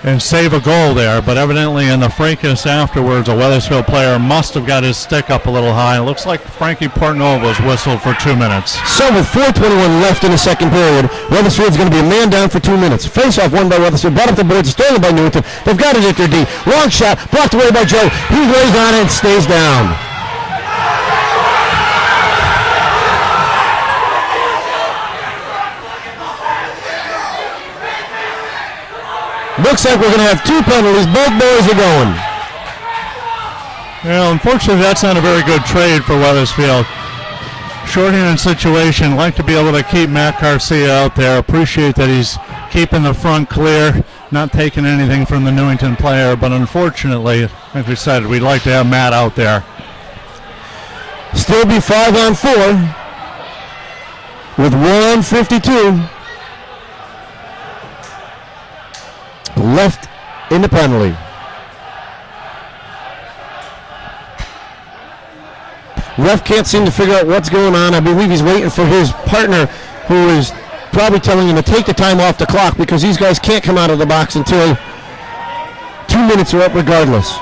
and save a goal there. But evidently in the fracas afterwards, a Wethersfield player must have got his stick up a little high. It looks like Frankie Portnova's whistled for 2 minutes. So with 4:21 left in the second period, Wethersfield's going to be a man down for 2 minutes. Face-off won by Wethersfield, brought up the boards, stolen by Newington. They've got it at their D. Long shot, blocked away by Joe. He lays on it and stays down. Looks like we're going to have 2 penalties. Both boys are going. Well, unfortunately, that's not a very good trade for Wethersfield. Shorthanded situation. Like to be able to keep Matt Garcia out there. Appreciate that he's keeping the front clear, not taking anything from the Newington player. But unfortunately, like we said, we'd like to have Matt out there. Still be 5-on-4 with 1:52 left in the penalty. Ref can't seem to figure out what's going on. I believe he's waiting for his partner, who is probably telling him to take the time off the clock because these guys can't come out of the box until 2 minutes are up regardless.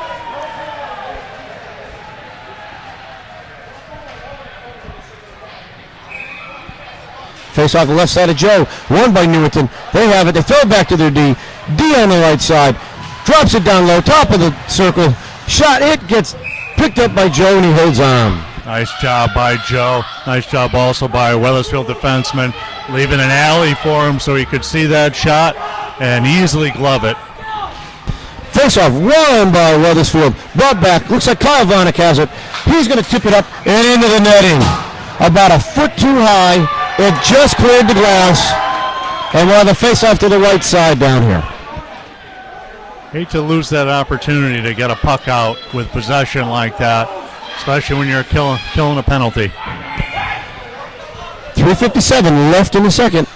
Face off the left side of Joe. Won by Newington. They have it. They throw it back to their D. D on the right side. Drops it down low. Top of the circle. Shot. It gets picked up by Joe, and he holds on. Nice job by Joe. Nice job also by Wethersfield defenseman, leaving an alley for him so he could see that shot and easily glove it. Face off. Won by Wethersfield. Brought back. Looks like Kyle Vanek has it. He's going to tip it up and into the netting. About a foot too high. It just cleared the glass, and we'll have a face-off to the right side down here. Hate to lose that opportunity to get a puck out with possession like that, especially when you're killing a penalty. 3:57 left in the second.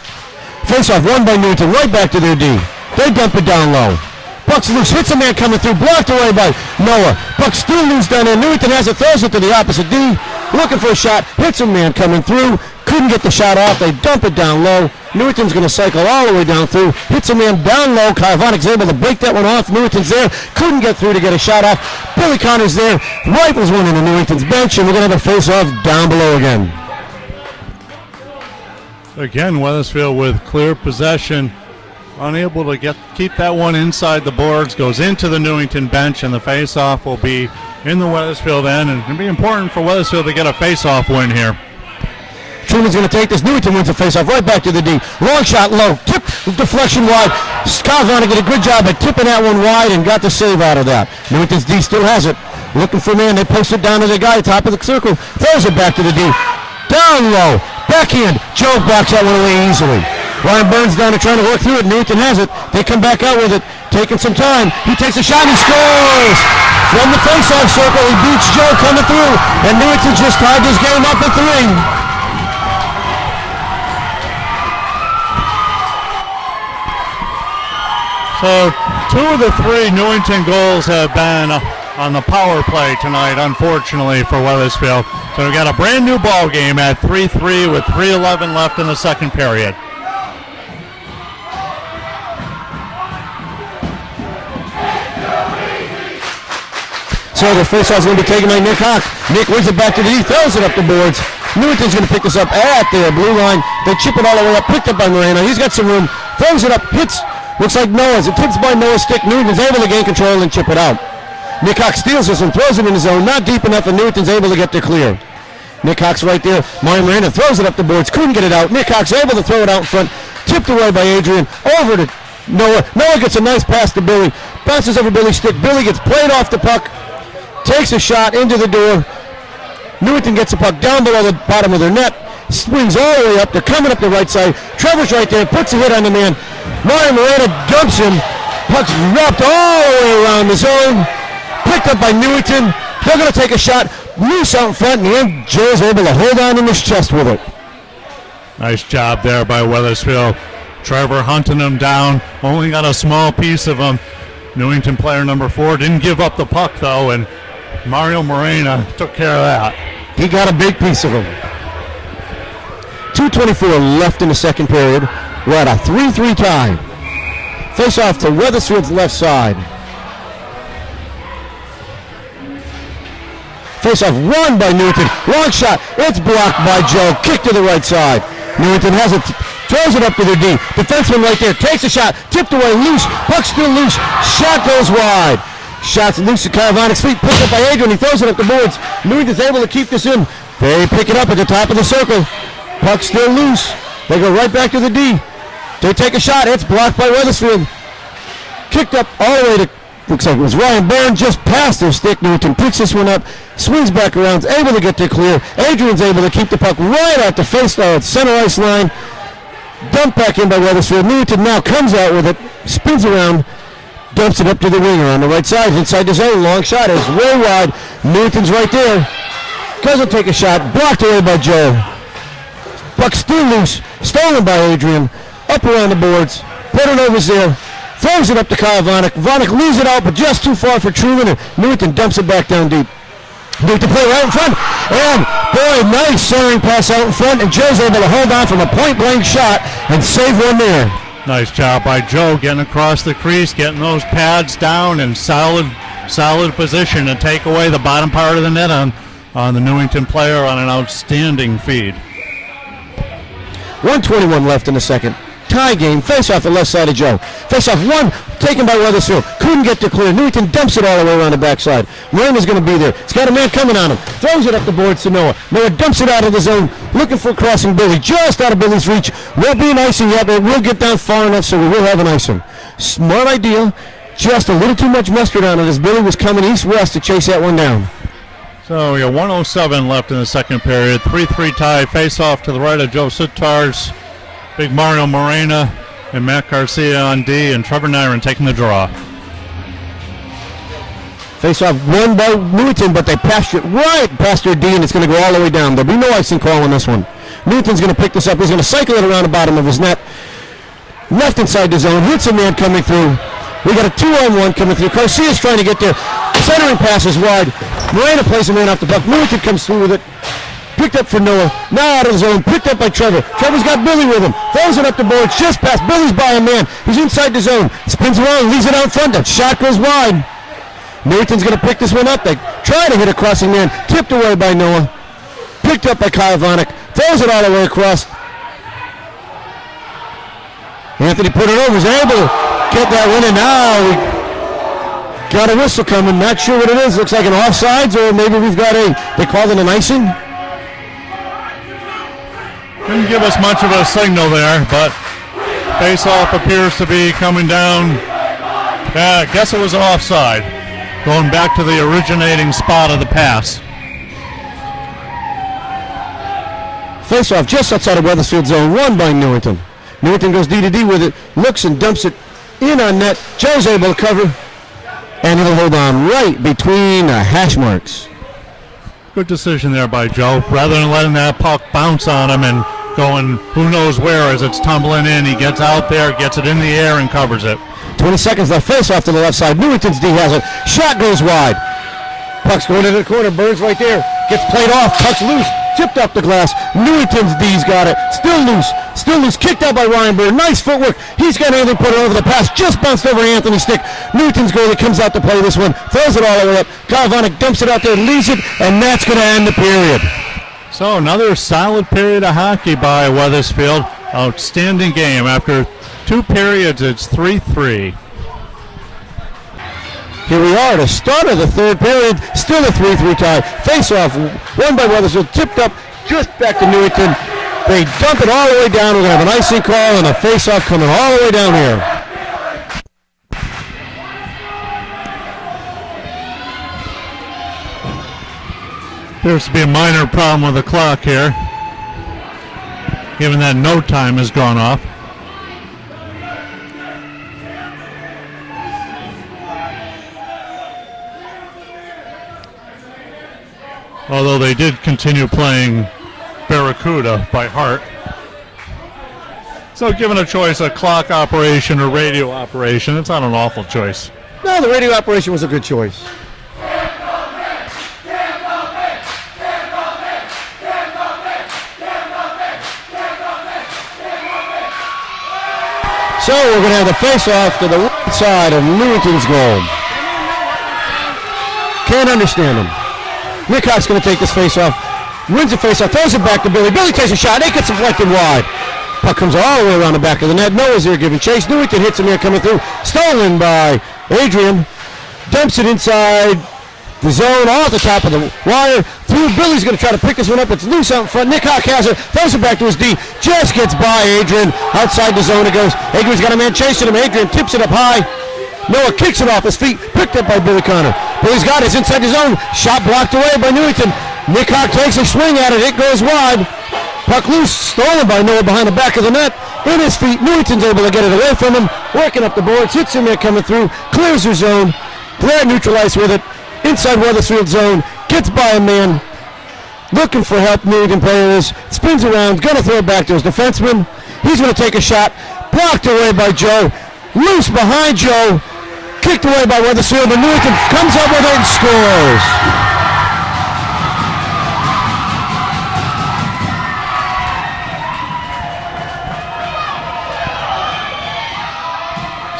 Face-off won by Newington, right back to their D. They dump it down low. Puck's loose, hits a man coming through, blocked away by Noah. Puck's still loose down there. Newington has it, throws it to the opposite D. Looking for a shot, hits a man coming through. Couldn't get the shot off. They dump it down low. Newington's going to cycle all the way down through. Hits a man down low. Kyle Vanek's able to break that one off. Newington's there. Couldn't get through to get a shot off. Billy Connor's there. Rifles one into Newington's bench, and we're going to have a face-off down below again. Again, Wethersfield with clear possession. unable to keep that one inside the boards, goes into the Newington bench, and the face-off will be in the Wethersfield end, and it's going to be important for Wethersfield to get a face-off win here. Truman's going to take this. Newington wins the face-off right back to the D. Long shot, low. Tip, deflection wide. Scarvana did a good job at tipping that one wide and got the save out of that. Newington's D still has it. Looking for man. They post it down to the guy, top of the circle. Throws it back to the D. Down low. Backhand. Joe backs that one away easily. Ryan Burns down there trying to work through it. Newington has it. They come back out with it. Taking some time. He takes a shot and he scores! From the face-off circle, he beats Joe coming through. And Newington just tied this game up at 3. So 2 of the 3 Newington goals have been on the power play tonight, unfortunately, for Wethersfield. So we've got a brand new ball game at 3-3 with 3:11 left in the second period. So the face-off is going to be taken by Nick Hawk. Nick wins it back to the D, throws it up the boards. Newington's going to pick this up at their blue line. They chip it all the way up, picked up by Moreno. He's got some room, throws it up, hits. Looks like Noah's. It tips by Noah's stick. Newington's able to gain control and chip it out. Nick Hawk steals this and throws it in his zone. Not deep enough, and Newington's able to get there clear. Nick Hawk's right there. Mario Miranda throws it up the boards. Couldn't get it out. Nick Hawk's able to throw it out in front. Tipped away by Adrian. Over to Noah. Noah gets a nice pass to Billy. Bounces over Billy's stick. Billy gets played off the puck. Takes a shot into the door. Newington gets the puck down below the bottom of their net. Swings all the way up. They're coming up the right side. Trevor's right there. Puts a hit on the man. Mario Moreno dumps him. Puck's wrapped all the way around the zone. Picked up by Newington. They're going to take a shot. Loose out in front, and then Joe's able to hold on in his chest with it. Nice job there by Wethersfield. Trevor hunting him down. Only got a small piece of him. Newington player number 4 didn't give up the puck, though, and Mario Moreno took care of that. He got a big piece of him. 2:24 left in the second period. We're at a 3-3 tie. Face off to Wethersfield's left side. Face off won by Newington. Long shot. It's blocked by Joe. Kick to the right side. Newington has it. Throws it up to the D. Defenseman right there. Takes a shot. Tipped away. Loose. Puck still loose. Shot goes wide. Shots loose at Caravanic's feet. Picked up by Adrian. He throws it up the boards. Newington's able to keep this in. They pick it up at the top of the circle. Puck still loose. They go right back to the D. They take a shot. It's blocked by Wethersfield. Kicked up all the way to, looks like it was Ryan Byrne, just past their stick. Newington picks this one up, swings back around, is able to get there clear. Adrian's able to keep the puck right at the face center ice line. Dumped back in by Wethersfield. Newington now comes out with it, spins around, dumps it up to the winger on the right side, inside the zone. Long shot is way wide. Newington's right there. Doesn't take a shot, blocked away by Joe. Puck still loose, stolen by Adrian. Up around the boards, Pedanova's there, throws it up to Kyle Vanek. Vanek leaves it out, but just too far for Truman, and Newington dumps it back down deep. Newington play right in front, and boy, nice centering pass out in front, and Joe's able to hold on from a point-blank shot and save one there. Nice job by Joe getting across the crease, getting those pads down in solid position to take away the bottom part of the net on the Newington player on an outstanding feed. 1:21 left in the second. Tie game. Face off the left side of Joe. Face off one taken by Wethersfield. Couldn't get to clear. Newington dumps it all the way around the backside. Morena's going to be there. He's got a man coming on him. Throws it up the boards to Noah. Noah dumps it out of the zone. Looking for crossing Billy. Just out of Billy's reach. Won't be an icing yet, but we'll get down far enough so we will have an icing. Smart idea. Just a little too much mustard on it as Billy was coming east-west to chase that one down. So we got 1:07 left in the second period. 3-3 tie. Face off to the right of Joe Sitars. Big Mario Morena and Matt Garcia on D, and Trevor Nyron taking the draw. Face off won by Newington, but they passed it right past their D, and it's going to go all the way down. There'll be no icing call on this one. Newington's going to pick this up. He's going to cycle it around the bottom of his net. Left inside the zone. Hits a man coming through. We got a 2-on-1 coming through. Garcia's trying to get there. Centering pass is wide. Morena plays a man off the puck. Newington comes through with it. Picked up for Noah. Now out of the zone. Picked up by Trevor. Trevor's got Billy with him. Throws it up the boards. Just past. Billy's by a man. He's inside the zone. Spins around. Leaves it out front. That shot goes wide. Newington's going to pick this one up. They try to hit a crossing man. Tipped away by Noah. Picked up by Kyle Vanek. Throws it all the way across. Anthony put it over, was able to get that one, and now we got a whistle coming. Not sure what it is. Looks like an offsides, or maybe we've got they called it an icing. Didn't give us much of a signal there, but face-off appears to be coming down. I guess it was an offside. Going back to the originating spot of the pass. Face-off just outside of Wethersfield zone, won by Newington. Newington goes D to D with it, looks and dumps it in on net. Joe's able to cover, and he'll hold on right between the hash marks. Good decision there by Joe. Rather than letting that puck bounce on him and going who knows where as it's tumbling in, he gets out there, gets it in the air, and covers it. 20 seconds left, face-off to the left side. Newington's D has it. Shot goes wide. Puck's going into the corner. Burns right there. Gets played off. Puck's loose. Tipped up the glass. Newington's D's got it. Still loose. Still loose. Kicked out by Ryan Burr. Nice footwork. He's got Anthony put it over the pass. Just bounced over Anthony's stick. Newington's goalie comes out to play this one. Throws it all the way up. Galvanic dumps it out there, leaves it, and that's going to end the period. So another solid period of hockey by Wethersfield. Outstanding game. After 2 periods, it's 3-3. Here we are, the start of the third period, still a 3-3 tie. Face-off, won by Wethersfield, tipped up just back to Newington. They dump it all the way down. We're going to have an icing call and a face-off coming all the way down here. Appears to be a minor problem with the clock here, given that no time has gone off. Although they did continue playing Barracuda by heart. So given a choice, a clock operation or radio operation, it's not an awful choice. No, the radio operation was a good choice. So we're going to have the face-off to the right side of Newington's goal. Can't understand him. Nick Hawk's going to take this face-off. Wins the face-off, throws it back to Billy. Billy takes a shot. It gets deflected wide. Puck comes all the way around the back of the net. Noah's here giving chase. Newington hits him here coming through. Stolen by Adrian. Dumps it inside the zone, off the top of the wire. Through. Billy's going to try to pick this one up. It's loose out in front. Nick Hawk has it. Throws it back to his D. Just gets by Adrian. Outside the zone it goes. Adrian's got a man chasing him. Adrian tips it up high. Noah kicks it off his feet. Picked up by Billy Connor. Billy's got it. It's inside the zone. Shot blocked away by Newington. Nick Hawk takes a swing at it. It goes wide. Puck loose. Stolen by Noah behind the back of the net. In his feet. Newington's able to get it away from him. Working up the boards. Hits him there coming through. Clears the zone. Blair neutralized with it. Inside Wethersfield zone. Gets by a man. Looking for help. Newington players. Spins around. Going to throw it back to his defenseman. He's going to take a shot. Blocked away by Joe. Loose behind Joe. Kicked away by Wethersfield. And Newington comes up with it and scores.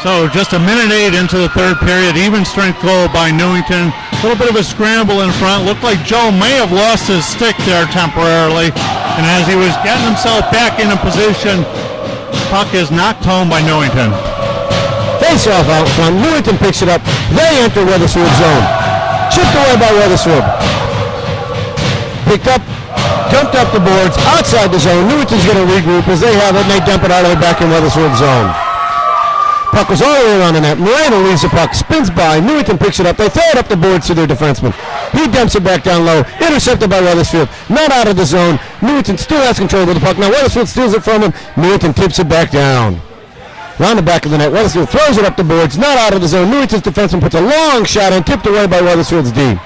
So just 1:08 into the third period, even strength goal by Newington. A little bit of a scramble in front. Looked like Joe may have lost his stick there temporarily. And as he was getting himself back into position, puck is knocked home by Newington. Face off out front. Newington picks it up. They enter Wethersfield zone. Chipped away by Wethersfield. Picked up, dumped up the boards, outside the zone. Newington's going to regroup as they have it, and they dump it all the way back in Wethersfield zone. Puck was all the way around the net. Moreno leaves the puck, spins by. Newington picks it up. They throw it up the boards to their defenseman. He dumps it back down low. Intercepted by Wethersfield. Not out of the zone. Newington still has control of the puck. Now Wethersfield steals it from him. Newington tips it back down. Round the back of the net. Wethersfield throws it up the boards. Not out of the zone. Newington's defenseman puts a long shot in. Tipped away by Wethersfield's D.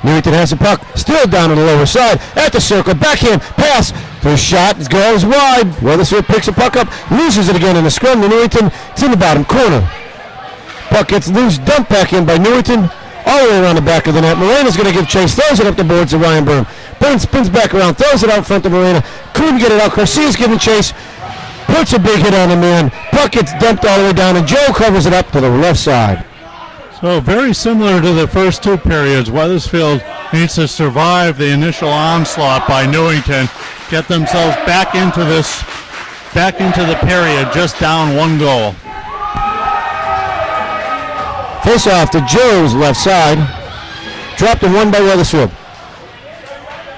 Newington has the puck. Still down on the lower side. At the circle. Backhand. Pass. The shot goes wide. Wethersfield picks the puck up. Loses it again in the scrum to Newington. It's in the bottom corner. Puck gets loose. Dumped back in by Newington. All the way around the back of the net. Moreno's going to give chase. Throws it up the boards to Ryan Byrne. Byrne spins back around. Throws it out front to Moreno. Couldn't get it out. Garcia's giving chase. Puts a big hit on the man. Puck gets dumped all the way down, and Joe covers it up to the left side. So very similar to the first 2 periods. Wethersfield needs to survive the initial onslaught by Newington, get themselves back into this back into the period, just down 1 goal. Face off to Joe's left side. Dropped and won by Wethersfield.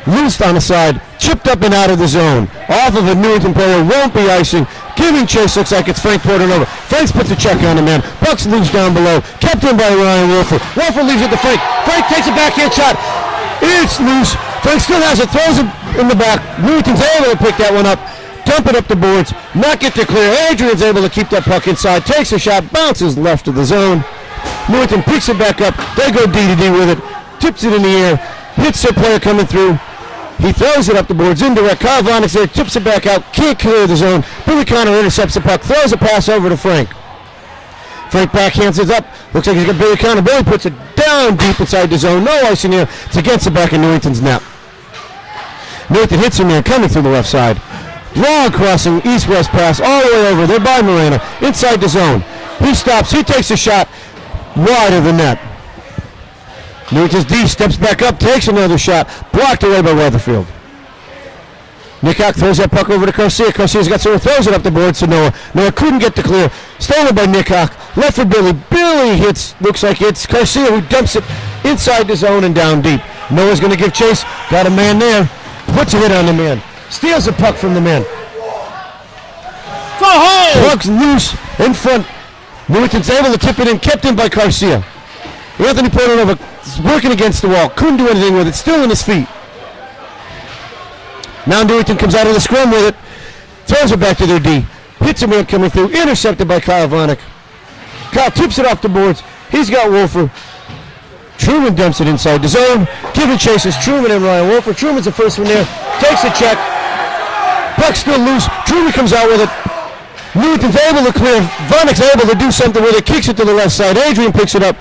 Loosed on the side, chipped up and out of the zone. Off of a Newington player, won't be icing. Giving chase, looks like it's Frank Portanova. Frank puts a check on the man. Bucks loose down below. Kept in by Ryan Wolfer. Wolfer leaves it to Frank. Frank takes a backhand shot. It's loose. Frank still has it, throws it in the back. Newington's able to pick that one up. Dump it up the boards. Not get to clear. Adrian's able to keep that puck inside. Takes a shot, bounces left of the zone. Newington picks it back up. They go D-to-D with it. Tips it in the air. Hits their player coming through. He throws it up the boards, indirect. Kyle Vonnick's there, tips it back out, can't clear the zone. Billy Connor intercepts the puck, throws a pass over to Frank. Frank backhands it up. Looks like he's got Billy Connor. Billy puts it down deep inside the zone. No icing here. It's against the back of Newington's net. Newington hits him there, coming through the left side. Long crossing, east-west pass, all the way over. They're by Moreno, inside the zone. He stops, he takes a shot, wide of the net. Newington's D steps back up, takes another shot, blocked away by Wethersfield. Nickhock throws that puck over to Garcia. Garcia's got someone, throws it up the board to Noah. Noah couldn't get the clear. Stolen by Nickhock. Left for Billy. Billy hits, looks like it's Garcia who dumps it inside the zone and down deep. Noah's going to give chase. Got a man there. Puts a hit on the man. Steals the puck from the man. Go home! Puck's loose in front. Newington's able to tip it in, kept in by Garcia. Anthony Portanova working against the wall. Couldn't do anything with it. Still on his feet. Now Newington comes out of the scrum with it. Throws it back to their D. Hits a man coming through. Intercepted by Kyle Vonnick. Kyle tips it off the boards. He's got Wolfer. Truman dumps it inside the zone. Giving chases Truman and Ryan Wolfer. Truman's the first one there. Takes a check. Puck still loose. Truman comes out with it. Newington's able to clear. Vonnick's able to do something with it. Kicks it to the left side. Adrian picks it up.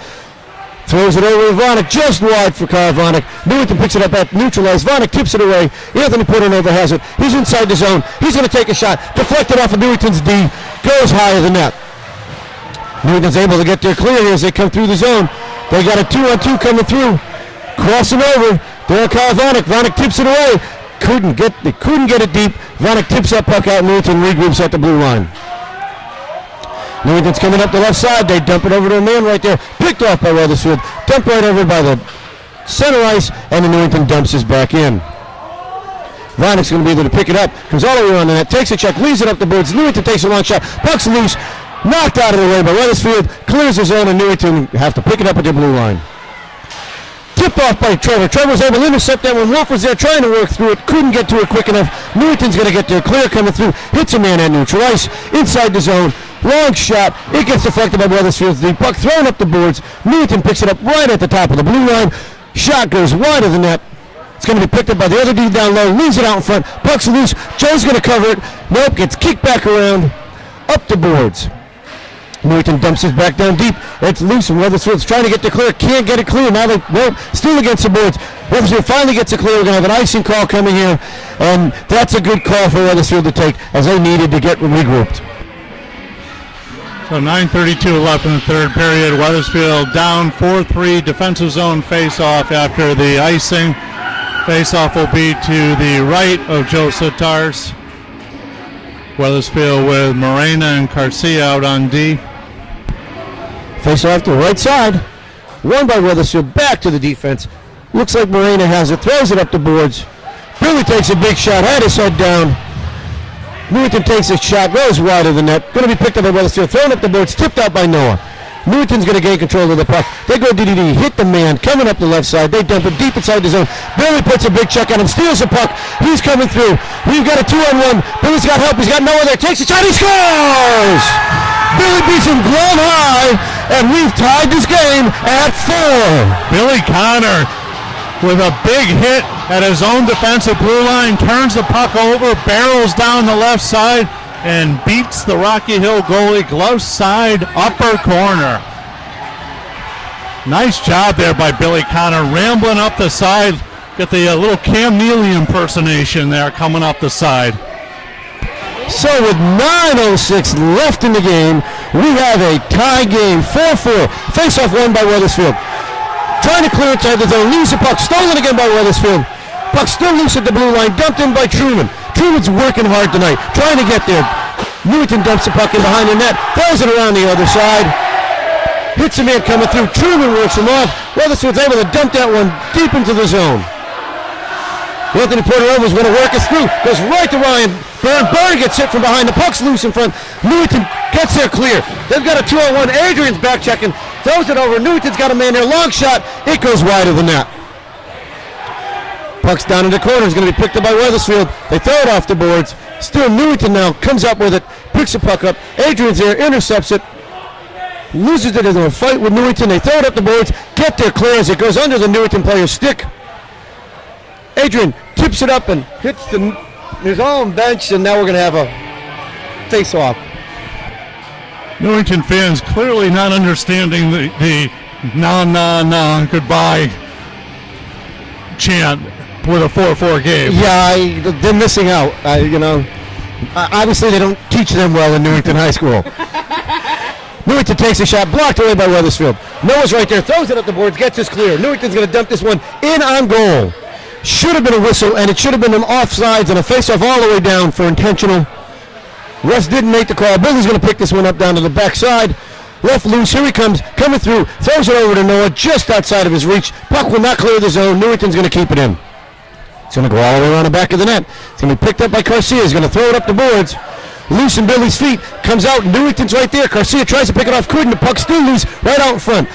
Throws it over to Vonnick, just wide for Kyle Vonnick. Newington picks it up at neutralized. Vonnick tips it away. Anthony Portanova has it. He's inside the zone. He's going to take a shot. Deflected off of Newington's D. Goes high of the net. Newington's able to get there clear here as they come through the zone. They got a 2-on-2 coming through. Crossing over. There Kyle Vonnick. Vonnick tips it away. Couldn't get it deep. Vonnick tips that puck out. Newington regroups at the blue line. Newington's coming up the left side. They dump it over to a man right there. Picked off by Wethersfield. Dumped right over by the center ice, and the Newington dumps his back in. Vonnick's going to be able to pick it up. Comes all the way around the net. Takes a check. Leaves it up the boards. Newington takes a long shot. Puck's loose. Knocked out of the way by Wethersfield. Clears his zone, and Newington have to pick it up at the blue line. Tipped off by Trevor. Trevor's able to intercept that when Wolfer's there trying to work through it. Couldn't get to it quick enough. Newington's going to get there. Clear coming through. Hits a man at neutral ice. Inside the zone. Long shot. It gets deflected by Wethersfield's D. Puck thrown up the boards. Newington picks it up right at the top of the blue line. Shot goes wide of the net. It's going to be picked up by the other D down low. Leaves it out in front. Puck's loose. Joe's going to cover it. Nope. Gets kicked back around. Up the boards. Newington dumps it back down deep. It's loose, and Wethersfield's trying to get the clear. Can't get it clear. Now they're still against the boards. Wethersfield finally gets it clear. We're going to have an icing call coming here, and that's a good call for Wethersfield to take as they needed to get regrouped. So 9:32 left in the third period. Wethersfield down 4-3. Defensive zone face-off after the icing. Face-off will be to the right of Joe Sitars. Wethersfield with Morena and Garcia out on D. Face off to the right side. Won by Wethersfield. Back to the defense. Looks like Morena has it. Throws it up the boards. Billy takes a big shot. Had his head down. Newington takes a shot. Goes wide of the net. Going to be picked up by Wethersfield. Thrown up the boards. Tipped out by Noah. Newington's going to gain control of the puck. They go DDD. Hit the man. Coming up the left side. They dump it deep inside the zone. Billy puts a big check on him. Steals the puck. He's coming through. We've got a 2-on-1. Billy's got help. He's got Noah there. Takes a shot. He scores! Billy beats him glove high, and we've tied this game at 4. Billy Connor with a big hit at his own defensive blue line, turns the puck over, barrels down the left side, and beats the Rocky Hill goalie glove side upper corner. Nice job there by Billy Connor, rambling up the side. Get the little Cam Neely impersonation there coming up the side. So with 9:06 left in the game, we have a tie game, 4-4. Face-off won by Wethersfield. Trying to clear inside the zone, lose the puck, stolen again by Wethersfield. Puck still loose at the blue line, dumped in by Truman. Truman's working hard tonight, trying to get there. Newington dumps the puck in behind the net, throws it around the other side. Hits a man coming through. Truman works him off. Wethersfield's able to dump that one deep into the zone. Anthony Porterova's going to work us through. Goes right to Ryan Byrne. Byrne gets hit from behind. The puck's loose in front. Newington gets there clear. They've got a 2-on-1. Adrian's back checking. Throws it over. Newington's got a man there. Long shot. It goes wide of the net. Puck's down in the corner. It's going to be picked up by Wethersfield. They throw it off the boards. Still Newington now comes up with it. Picks the puck up. Adrian's there. Intercepts it. Loses it in a fight with Newington. They throw it up the boards. Get there clear as it goes under the Newington player's stick. Adrian tips it up and hits his own bench, and now we're going to have a face-off. Newington fans clearly not understanding the nah, goodbye chant with a 4-4 game. Yeah, they're missing out. Obviously they don't teach them well in Newington High School. Newington takes a shot, blocked away by Wethersfield. Noah's right there, throws it up the boards, gets us clear. Newington's going to dump this one in on goal. Should have been a whistle, and it should have been an offsides and a face-off all the way down for intentional. Russ didn't make the call. Billy's going to pick this one up down to the backside. Left loose, here he comes, coming through, throws it over to Noah, just outside of his reach. Puck will not clear the zone. Newington's going to keep it in. It's going to go all the way around the back of the net. It's going to be picked up by Garcia. He's going to throw it up the boards. Loose in Billy's feet, comes out, Newington's right there. Garcia tries to pick it off, couldn't. The puck's still loose, right out in front.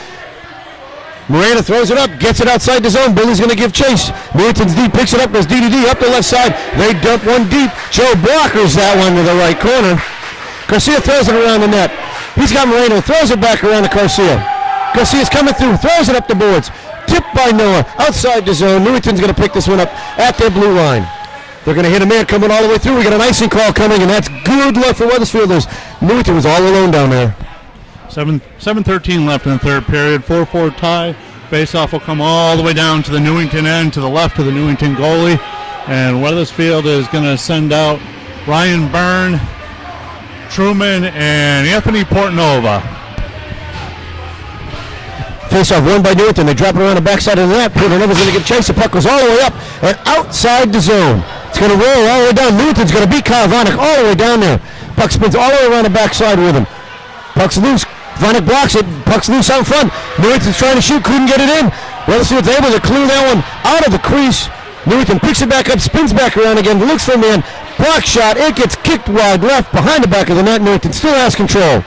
Miranda throws it up, gets it outside the zone. Billy's going to give chase. Newington's deep, picks it up, goes DDD up the left side. They dump one deep. Joe blockers that one to the right corner. Garcia throws it around the net. He's got Moreno, throws it back around to Garcia. Garcia's coming through, throws it up the boards. Tipped by Noah, outside the zone. Newington's going to pick this one up at their blue line. They're going to hit a man coming all the way through. We got an icing call coming, and that's good luck for Wethersfielders. Newington was all alone down there. 7:13 left in the third period. 4-4 tie. Face-off will come all the way down to the Newington end, to the left of the Newington goalie. And Wethersfield is going to send out Ryan Byrne, Truman, and Anthony Portnova. Face-off won by Newington. They drop it around the backside of the net. Portnova's going to give chase. The puck goes all the way up and outside the zone. It's going to roll all the way down. Newington's going to beat Kyle Vanek all the way down there. Puck spins all the way around the backside with him. Puck's loose. Vanek blocks it. Puck's loose out front. Newington's trying to shoot. Couldn't get it in. Wethersfield's able to clear that one out of the crease. Newington picks it back up, spins back around again, looks for a man. Block shot. It gets kicked wide left behind the back of the net. Newington still has control.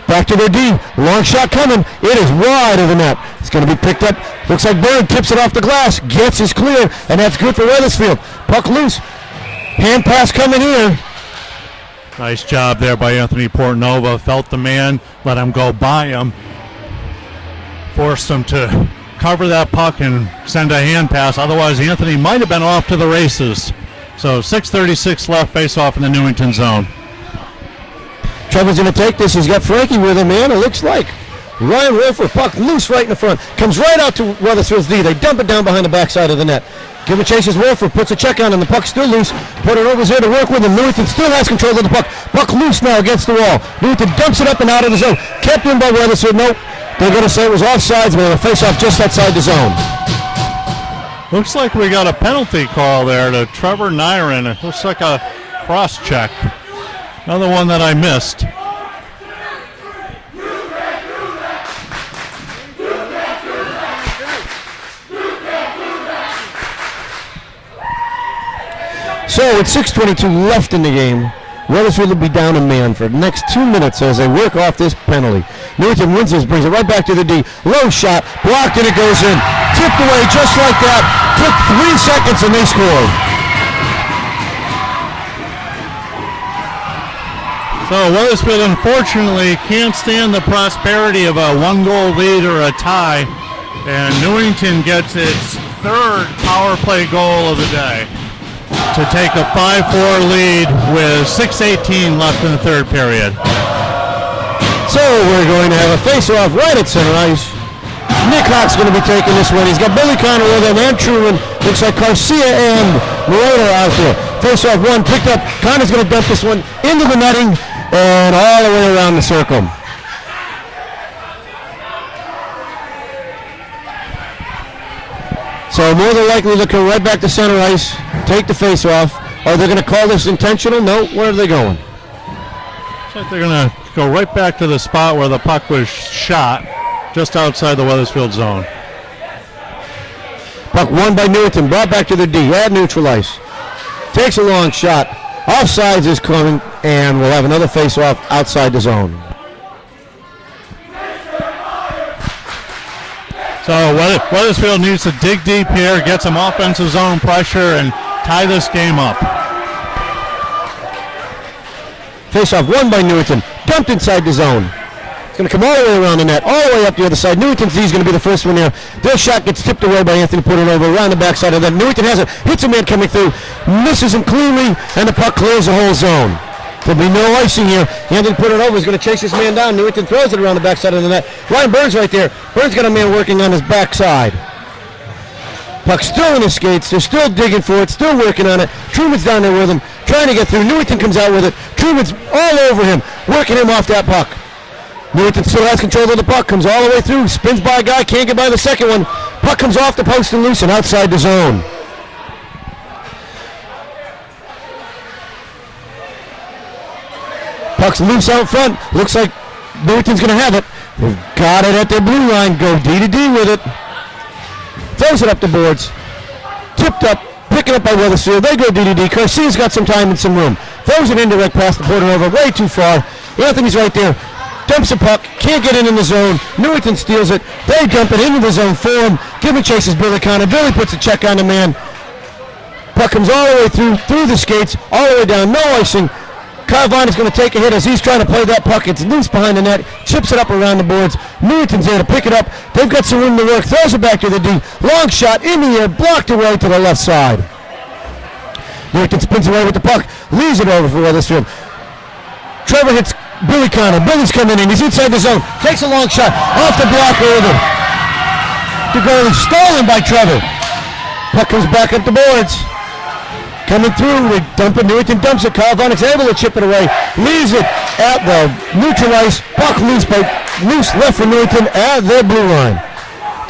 Back to their D. Long shot coming. It is wide of the net. It's going to be picked up. Looks like Byrne tips it off the glass. Gets his clear, and that's good for Wethersfield. Puck loose. Hand pass coming here. Nice job there by Anthony Portnova. Felt the man, let him go by him. Forced him to cover that puck and send a hand pass. Otherwise, Anthony might have been off to the races. So 6:36 left, face off in the Newington zone. Trevor's going to take this. He's got Frankie with him, man. It looks like Ryan Wolfer, puck loose right in the front. Comes right out to Wethersfield's D. They dump it down behind the backside of the net. Give a chase as Wolfer puts a check on, and the puck's still loose. Porterova's there to work with him. Newington still has control of the puck. Puck loose now against the wall. Newington dumps it up and out of the zone. Kept in by Wethersfield. Nope. They're going to say it was offsides, but it'll face off just outside the zone. Looks like we got a penalty call there to Trevor Nyron. It looks like a cross check. Another one that I missed. So with 6:22 left in the game, Wethersfield will be down a man for the next 2 minutes as they work off this penalty. Newington wins this, brings it right back to the D. Low shot, blocked, and it goes in. Tipped away just like that. Took 3 seconds and they scored. So Wethersfield unfortunately can't stand the prosperity of a 1-goal lead or a tie. And Newington gets its 3rd power play goal of the day to take a 5-4 lead with 6:18 left in the third period. So we're going to have a face-off right at center ice. Nick Hawk's going to be taking this one. He's got Billy Connor with him and Truman. Looks like Garcia and Moreno out there. Face-off one picked up. Connor's going to dump this one into the netting and all the way around the circle. So more than likely they'll come right back to center ice, take the face-off. Are they going to call this intentional? No. Where are they going? like they're going to go right back to the spot where the puck was shot, just outside the Wethersfield zone. Puck won by Newington, brought back to the D, at neutral ice. Takes a long shot. Offsides is coming, and we'll have another face-off outside the zone. So Wethersfield needs to dig deep here, get some offensive zone pressure, and tie this game up. Face-off won by Newington, dumped inside the zone. It's going to come all the way around the net, all the way up the other side. Newington's D is going to be the first one there. Their shot gets tipped away by Anthony Portanova around the backside of that. Newington has it, hits a man coming through, misses him cleanly, and the puck clears the whole zone. There'll be no icing here. Anthony Portanova is going to chase this man down. Newington throws it around the backside of the net. Ryan Burns right there. Burns got a man working on his backside. Puck still in his skates. They're still digging for it, still working on it. Truman's down there with him, trying to get through. Newington comes out with it. Truman's all over him, working him off that puck. Newington still has control of the puck, comes all the way through, spins by a guy, can't get by the second one. Puck comes off the post and loose and outside the zone. Puck's loose out front. Looks like Newington's going to have it. They've got it at their blue line. Go D to D with it. Throws it up the boards. Tipped up. Picking up by Wethersfield. They go D to D. Garcia's got some time and some room. Throws it indirect past the Portanova. Way too far. Anthony's right there. Dumps the puck. Can't get it in the zone. Newington steals it. They dump it into the zone for him. Giving chases Billy Connor. Billy puts a check on the man. Puck comes all the way through the skates. All the way down. No icing. Kyle Vine is going to take a hit as he's trying to play that puck. It's loose behind the net. Chips it up around the boards. Newington's there to pick it up. They've got some room to work. Throws it back to the D. Long shot in the air. Blocked away to the left side. Newington spins away with the puck. Leaves it over for Wethersfield. Trevor hits Billy Connor. Billy's coming in. He's inside the zone. Takes a long shot. Off the blocker over. The goalie stolen by Trevor. Puck comes back up the boards. Coming through, they dump it. Newington dumps it. Kyle Vonnick's able to chip it away. Leaves it at the neutral ice. Puck loose left for Newington at their blue line.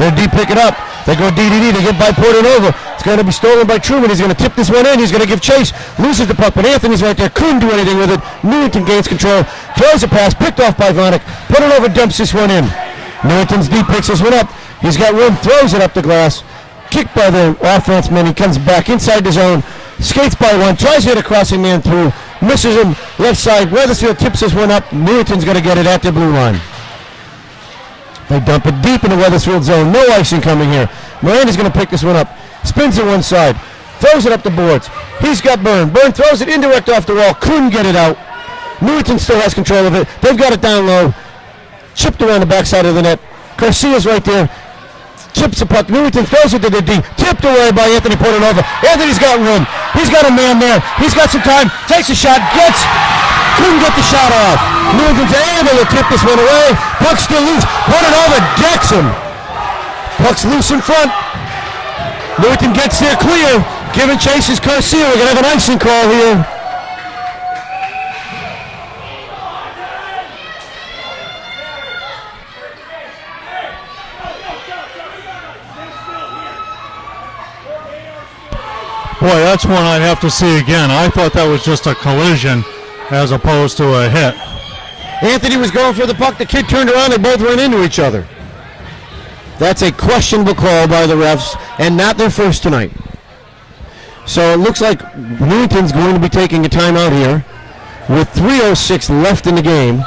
Their D pick it up. They go D-D-D. They get by Portanova. It's going to be stolen by Truman. He's going to tip this one in. He's going to give chase. Loses the puck, but Anthony's right there. Couldn't do anything with it. Newington gains control. Throws a pass. Picked off by Vonnick. Portanova dumps this one in. Newington's D picks this one up. He's got room. Throws it up the glass. Kicked by the offense man. He comes back inside the zone. Skates by one, tries to hit a crossing man through, misses him left side. Wethersfield tips this one up. Newington's going to get it at the blue line. They dump it deep in the Wethersfield zone. No icing coming here. Miranda's going to pick this one up. Spins it one side. Throws it up the boards. He's got Byrne. Byrne throws it indirect off the wall. Couldn't get it out. Newington still has control of it. They've got it down low. Chipped around the backside of the net. Garcia's right there. Chips the puck. Newington throws it to the D. Tipped away by Anthony Portanova. Anthony's got room. He's got a man there. He's got some time. Takes a shot. Couldn't get the shot off. Newington's able to tip this one away. Puck's still loose. Portanova decks him. Puck's loose in front. Newington gets there clear. Giving chase is Garcia. We're going to have an icing call here. Boy, that's one I'd have to see again. I thought that was just a collision as opposed to a hit. Anthony was going for the puck. The kid turned around. They both ran into each other. That's a questionable call by the refs, and not their first tonight. So it looks like Newington's going to be taking a timeout here with 3:06 left in the game,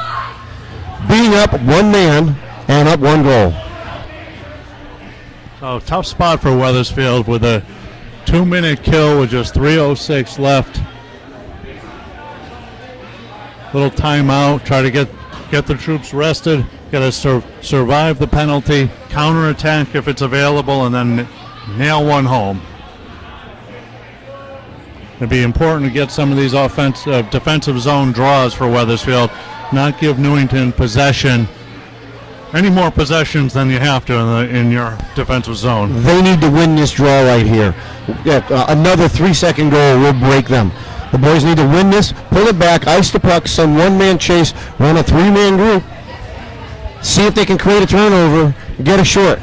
being up one man and up one goal. So tough spot for Wethersfield with a 2-minute kill with just 3:06 left. Little timeout, try to get the troops rested, got to survive the penalty, counterattack if it's available, and then nail one home. It'd be important to get some of these defensive zone draws for Wethersfield, not give Newington possession, any more possessions than you have to in your defensive zone. They need to win this draw right here. Another 3-second goal will break them. The boys need to win this, pull it back, ice the puck, send one-man chase, run a 3-man group, see if they can create a turnover, get a short.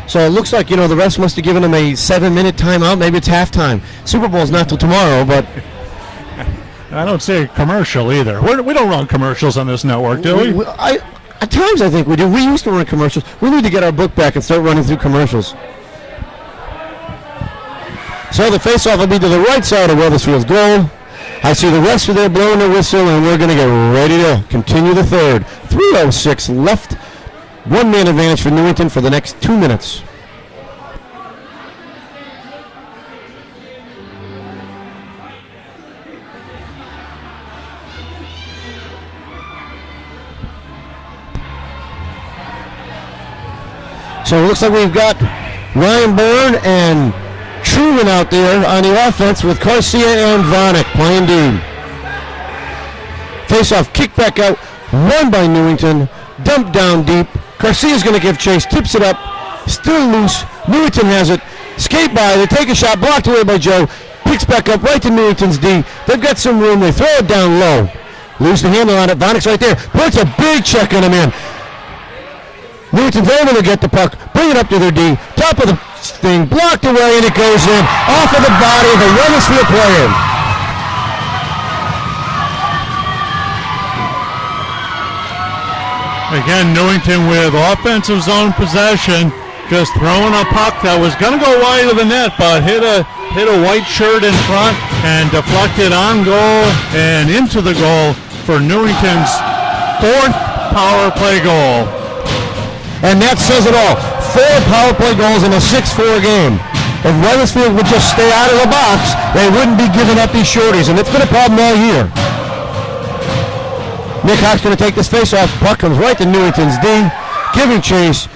So it looks like, the refs must have given them a 7-minute timeout. Maybe it's halftime. Super Bowl's not till tomorrow, but I don't see a commercial either. We don't run commercials on this network, do we? At times I think we do. We used to run commercials. We need to get our book back and start running through commercials. So the face-off will be to the right side of Wethersfield's goal. I see the rest of there blowing the whistle, and we're going to get ready to continue the third. 3:06 left. One-man advantage for Newington for the next 2 minutes. So it looks like we've got Ryan Byrne and Truman out there on the offense with Garcia and Vanek playing D. Face-off, kick back out, won by Newington, dumped down deep. Garcia's going to give chase, tips it up, still loose. Newington has it, skate by, they take a shot, blocked away by Joe, picks back up right to Newington's D. They've got some room, they throw it down low. Lose the handle on it, Vanek's right there, puts a big check on him in. Newington's able to get the puck, bring it up to their D, top of the thing, blocked away, and it goes in, off of the body of a Wethersfield player. Again, Newington with offensive zone possession, just throwing a puck that was going to go wide of the net, but hit a white shirt in front and deflected on goal and into the goal for Newington's fourth power play goal. And that says it all. 4 power play goals in a 6-4 game. If Wethersfield would just stay out of the box, they wouldn't be giving up these shorties, and it's been a problem all year. Nick Hawk's going to take this face-off. Puck comes right to Newington's D. Giving chase.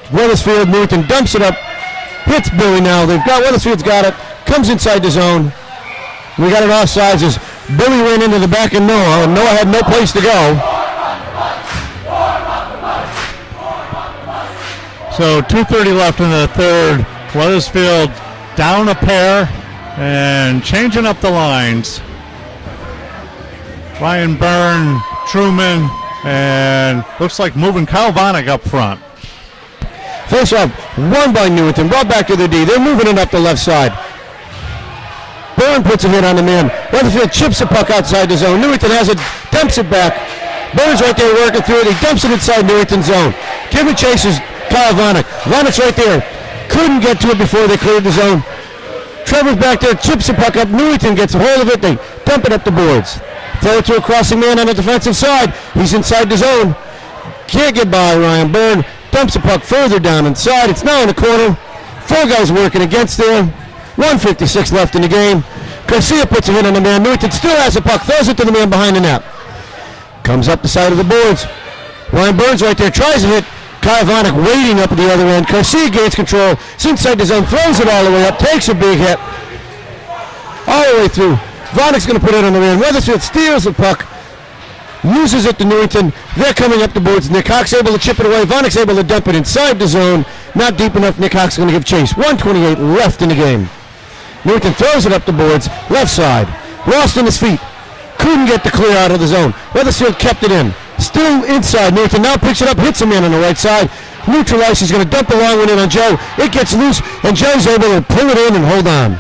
Wethersfield, Newington dumps it up. Hits Billy now. Wethersfield's got it. Comes inside the zone. We got it offsides as Billy ran into the back of Noah, and Noah had no place to go. So 2:30 left in the third. Wethersfield down a pair and changing up the lines. Ryan Byrne, Truman, and looks like moving Kyle Vanek up front. Face off, won by Newington, brought back to the D. They're moving it up the left side. Byrne puts a hit on the man. Wethersfield chips the puck outside the zone. Newington has it, dumps it back. Byrne's right there working through it. He dumps it inside Newington's zone. Giving chases Kyle Vanek. Vanek's right there. Couldn't get to it before they cleared the zone. Trevor's back there, chips the puck up. Newington gets a hold of it. They dump it up the boards. Throw it to a crossing man on the defensive side. He's inside the zone. Can't get by Ryan Byrne. Dumps the puck further down inside. It's now in the corner. 4 guys working against there. 1:56 left in the game. Garcia puts a hit on the man. Newington still has the puck. Throws it to the man behind the net. Comes up the side of the boards. Ryan Byrne's right there. Tries to hit. Kyle Vanek waiting up at the other end. Garcia gains control. It's inside the zone. Throws it all the way up. Takes a big hit. All the way through. Vanek's going to put it on the man. Wethersfield steals the puck. Loses it to Newington. They're coming up the boards. Nick Hawk's able to chip it away. Vanek's able to dump it inside the zone. Not deep enough. Nick Hawk's going to give chase. 1:28 left in the game. Newington throws it up the boards. Left side. Lost in his feet. Couldn't get the clear out of the zone. Wethersfield kept it in. Still inside. Newington now picks it up. Hits a man on the right side. Neutralized. He's going to dump a long one in on Joe. It gets loose. And Joe's able to pull it in and hold on.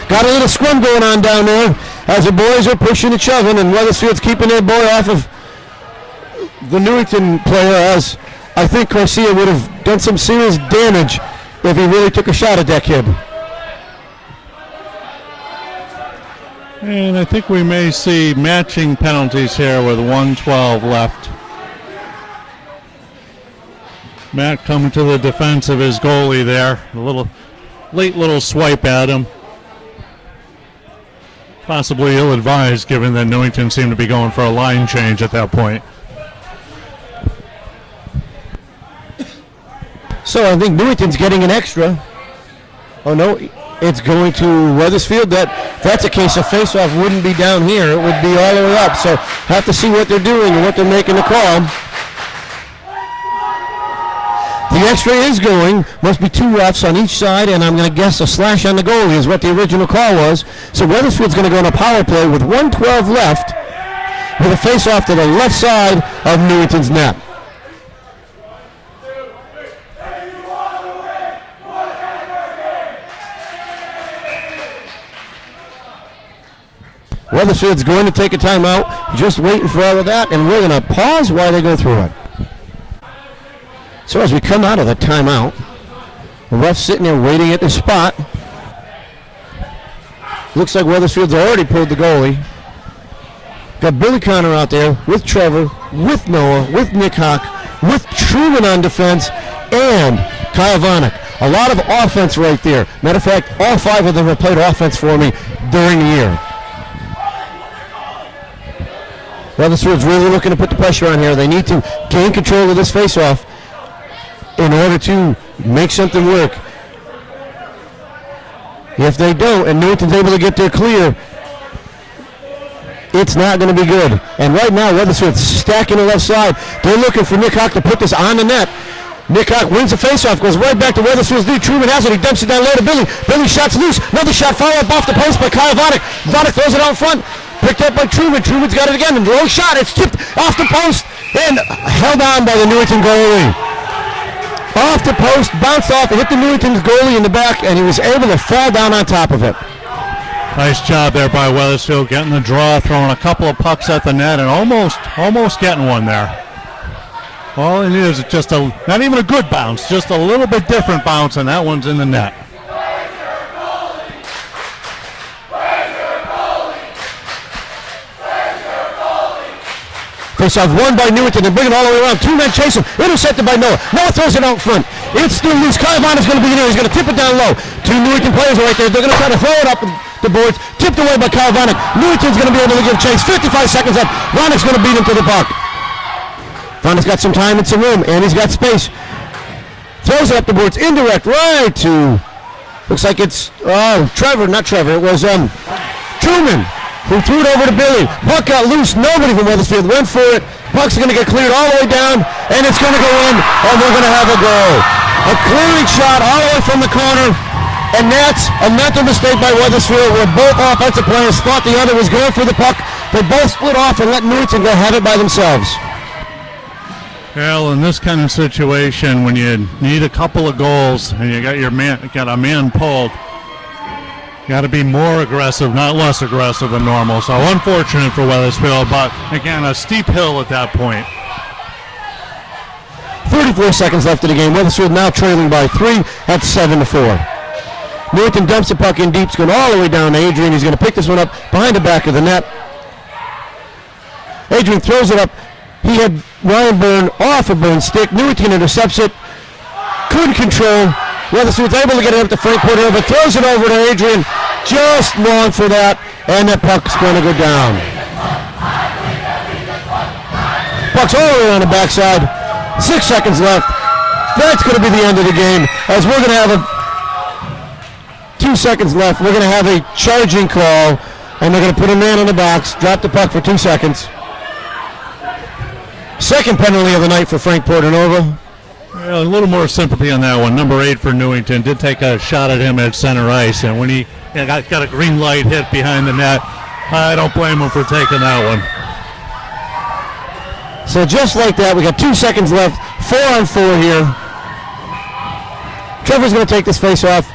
Got a little scrum going on down there as the boys are pushing and shoving, and Wethersfield's keeping their boy off of the Newington player, as I think Garcia would have done some serious damage if he really took a shot at that kid. And I think we may see matching penalties here with 1:12 left. Matt coming to the defense of his goalie there. A late little swipe at him. Possibly ill-advised, given that Newington seemed to be going for a line change at that point. So I think Newington's getting an extra. Oh no, it's going to Wethersfield. That's a case of face-off wouldn't be down here. It would be all the way up. So have to see what they're doing and what they're making the call. The extra is going. Must be 2 refs on each side, and I'm going to guess a slash on the goalie is what the original call was. So Wethersfield's going to go on a power play with 1:12 left with a face-off to the left side of Newington's net. Wethersfield's going to take a timeout. Just waiting for all of that, and we're going to pause while they go through it. So as we come out of the timeout, the ref's sitting there waiting at the spot. Looks like Wethersfield's already pulled the goalie. Got Billy Connor out there with Trevor, with Noah, with Nick Hawk, with Truman on defense, and Kyle Vanek. A lot of offense right there. Matter of fact, all 5 of them have played offense for me during the year. Wethersfield's really looking to put the pressure on here. They need to gain control of this faceoff in order to make something work. If they don't, and Newington's able to get their clear, it's not going to be good. And right now, Wethersfield's stacking the left side. They're looking for Nick Hawk to put this on the net. Nick Hawk wins the faceoff, goes right back to Wethersfield's D. Truman has it. He dumps it down low to Billy. Billy shot's loose. Another shot, follow up off the post by Kyle Vanek. Vanek throws it out front. Picked up by Truman. Truman's got it again. And low shot. It's tipped off the post and held on by the Newington goalie. Off the post, bounced off, hit the Newington's goalie in the back, and he was able to fall down on top of it. Nice job there by Wethersfield, getting the draw, throwing a couple of pucks at the net, and almost getting one there. All it is just not even a good bounce, just a little bit different bounce, and that one's in the net. Face-off won by Newington. They bring it all the way around. 2 men chase him. Intercepted by Noah. Noah throws it out front. It's still loose. Kyle Vanek's going to be in there. He's going to tip it down low. 2 Newington players are right there. They're going to try to throw it up the boards. Tipped away by Kyle Vanek. Newington's going to be able to give chase. 55 seconds left. Vanek's going to beat him to the puck. Vanek's got some time and some room, and he's got space. Throws it up the boards. Indirect right to, looks like it's Trevor. Not Trevor. It was Truman, who threw it over to Billy. Puck got loose. Nobody from Wethersfield went for it. Puck's going to get cleared all the way down, and it's going to go in, and we're going to have a goal. A clearing shot all the way from the corner, and that's a mental mistake by Wethersfield where both offensive players thought the other was going for the puck. They both split off and let Newington go have it by themselves. Well, in this kind of situation, when you need a couple of goals and you got a man pulled, got to be more aggressive, not less aggressive than normal. So unfortunate for Wethersfield, but again, a steep hill at that point. 34 seconds left in the game. Wethersfield now trailing by 3 at 7-4. Newington dumps the puck in deep. It's going all the way down to Adrian. He's going to pick this one up behind the back of the net. Adrian throws it up. He had Ryan Byrne off of Byrne's stick. Newington intercepts it. Couldn't control. Wethersfield's able to get it up to Frank Porter, but throws it over to Adrian. Just long for that, and that puck's going to go down. Puck's all the way on the backside. 6 seconds left. That's going to be the end of the game, as we're going to have 2 seconds left. We're going to have a charging call, and they're going to put a man on the box, drop the puck for 2 seconds. Second penalty of the night for Frank Portanova. Well, a little more sympathy on that one. Number 8 for Newington did take a shot at him at center ice, and when he got a green light hit behind the net, I don't blame him for taking that one. So just like that, we got 2 seconds left. 4-on-4 here. Trevor's going to take this face off.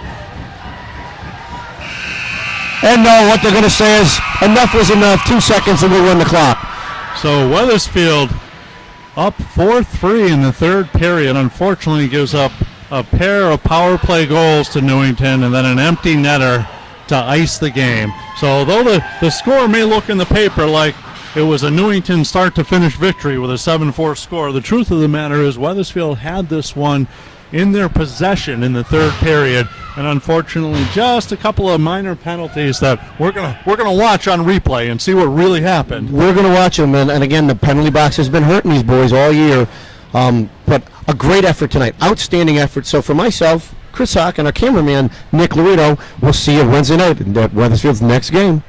And no, what they're going to say is enough was enough. 2 seconds and we'll run the clock. So Wethersfield up 4-3 in the third period. Unfortunately, gives up a pair of power play goals to Newington and then an empty netter to ice the game. So although the score may look in the paper like it was a Newington start-to-finish victory with a 7-4 score, the truth of the matter is Wethersfield had this one in their possession in the third period, and unfortunately just a couple of minor penalties that we're gonna watch on replay and see what really happened. We're going to watch them, and again, the penalty box has been hurting these boys all year, but a great effort tonight, outstanding effort. So for myself, Chris Hawk, and our cameraman, Nick Laredo, we'll see you Wednesday night at Wethersfield's next game.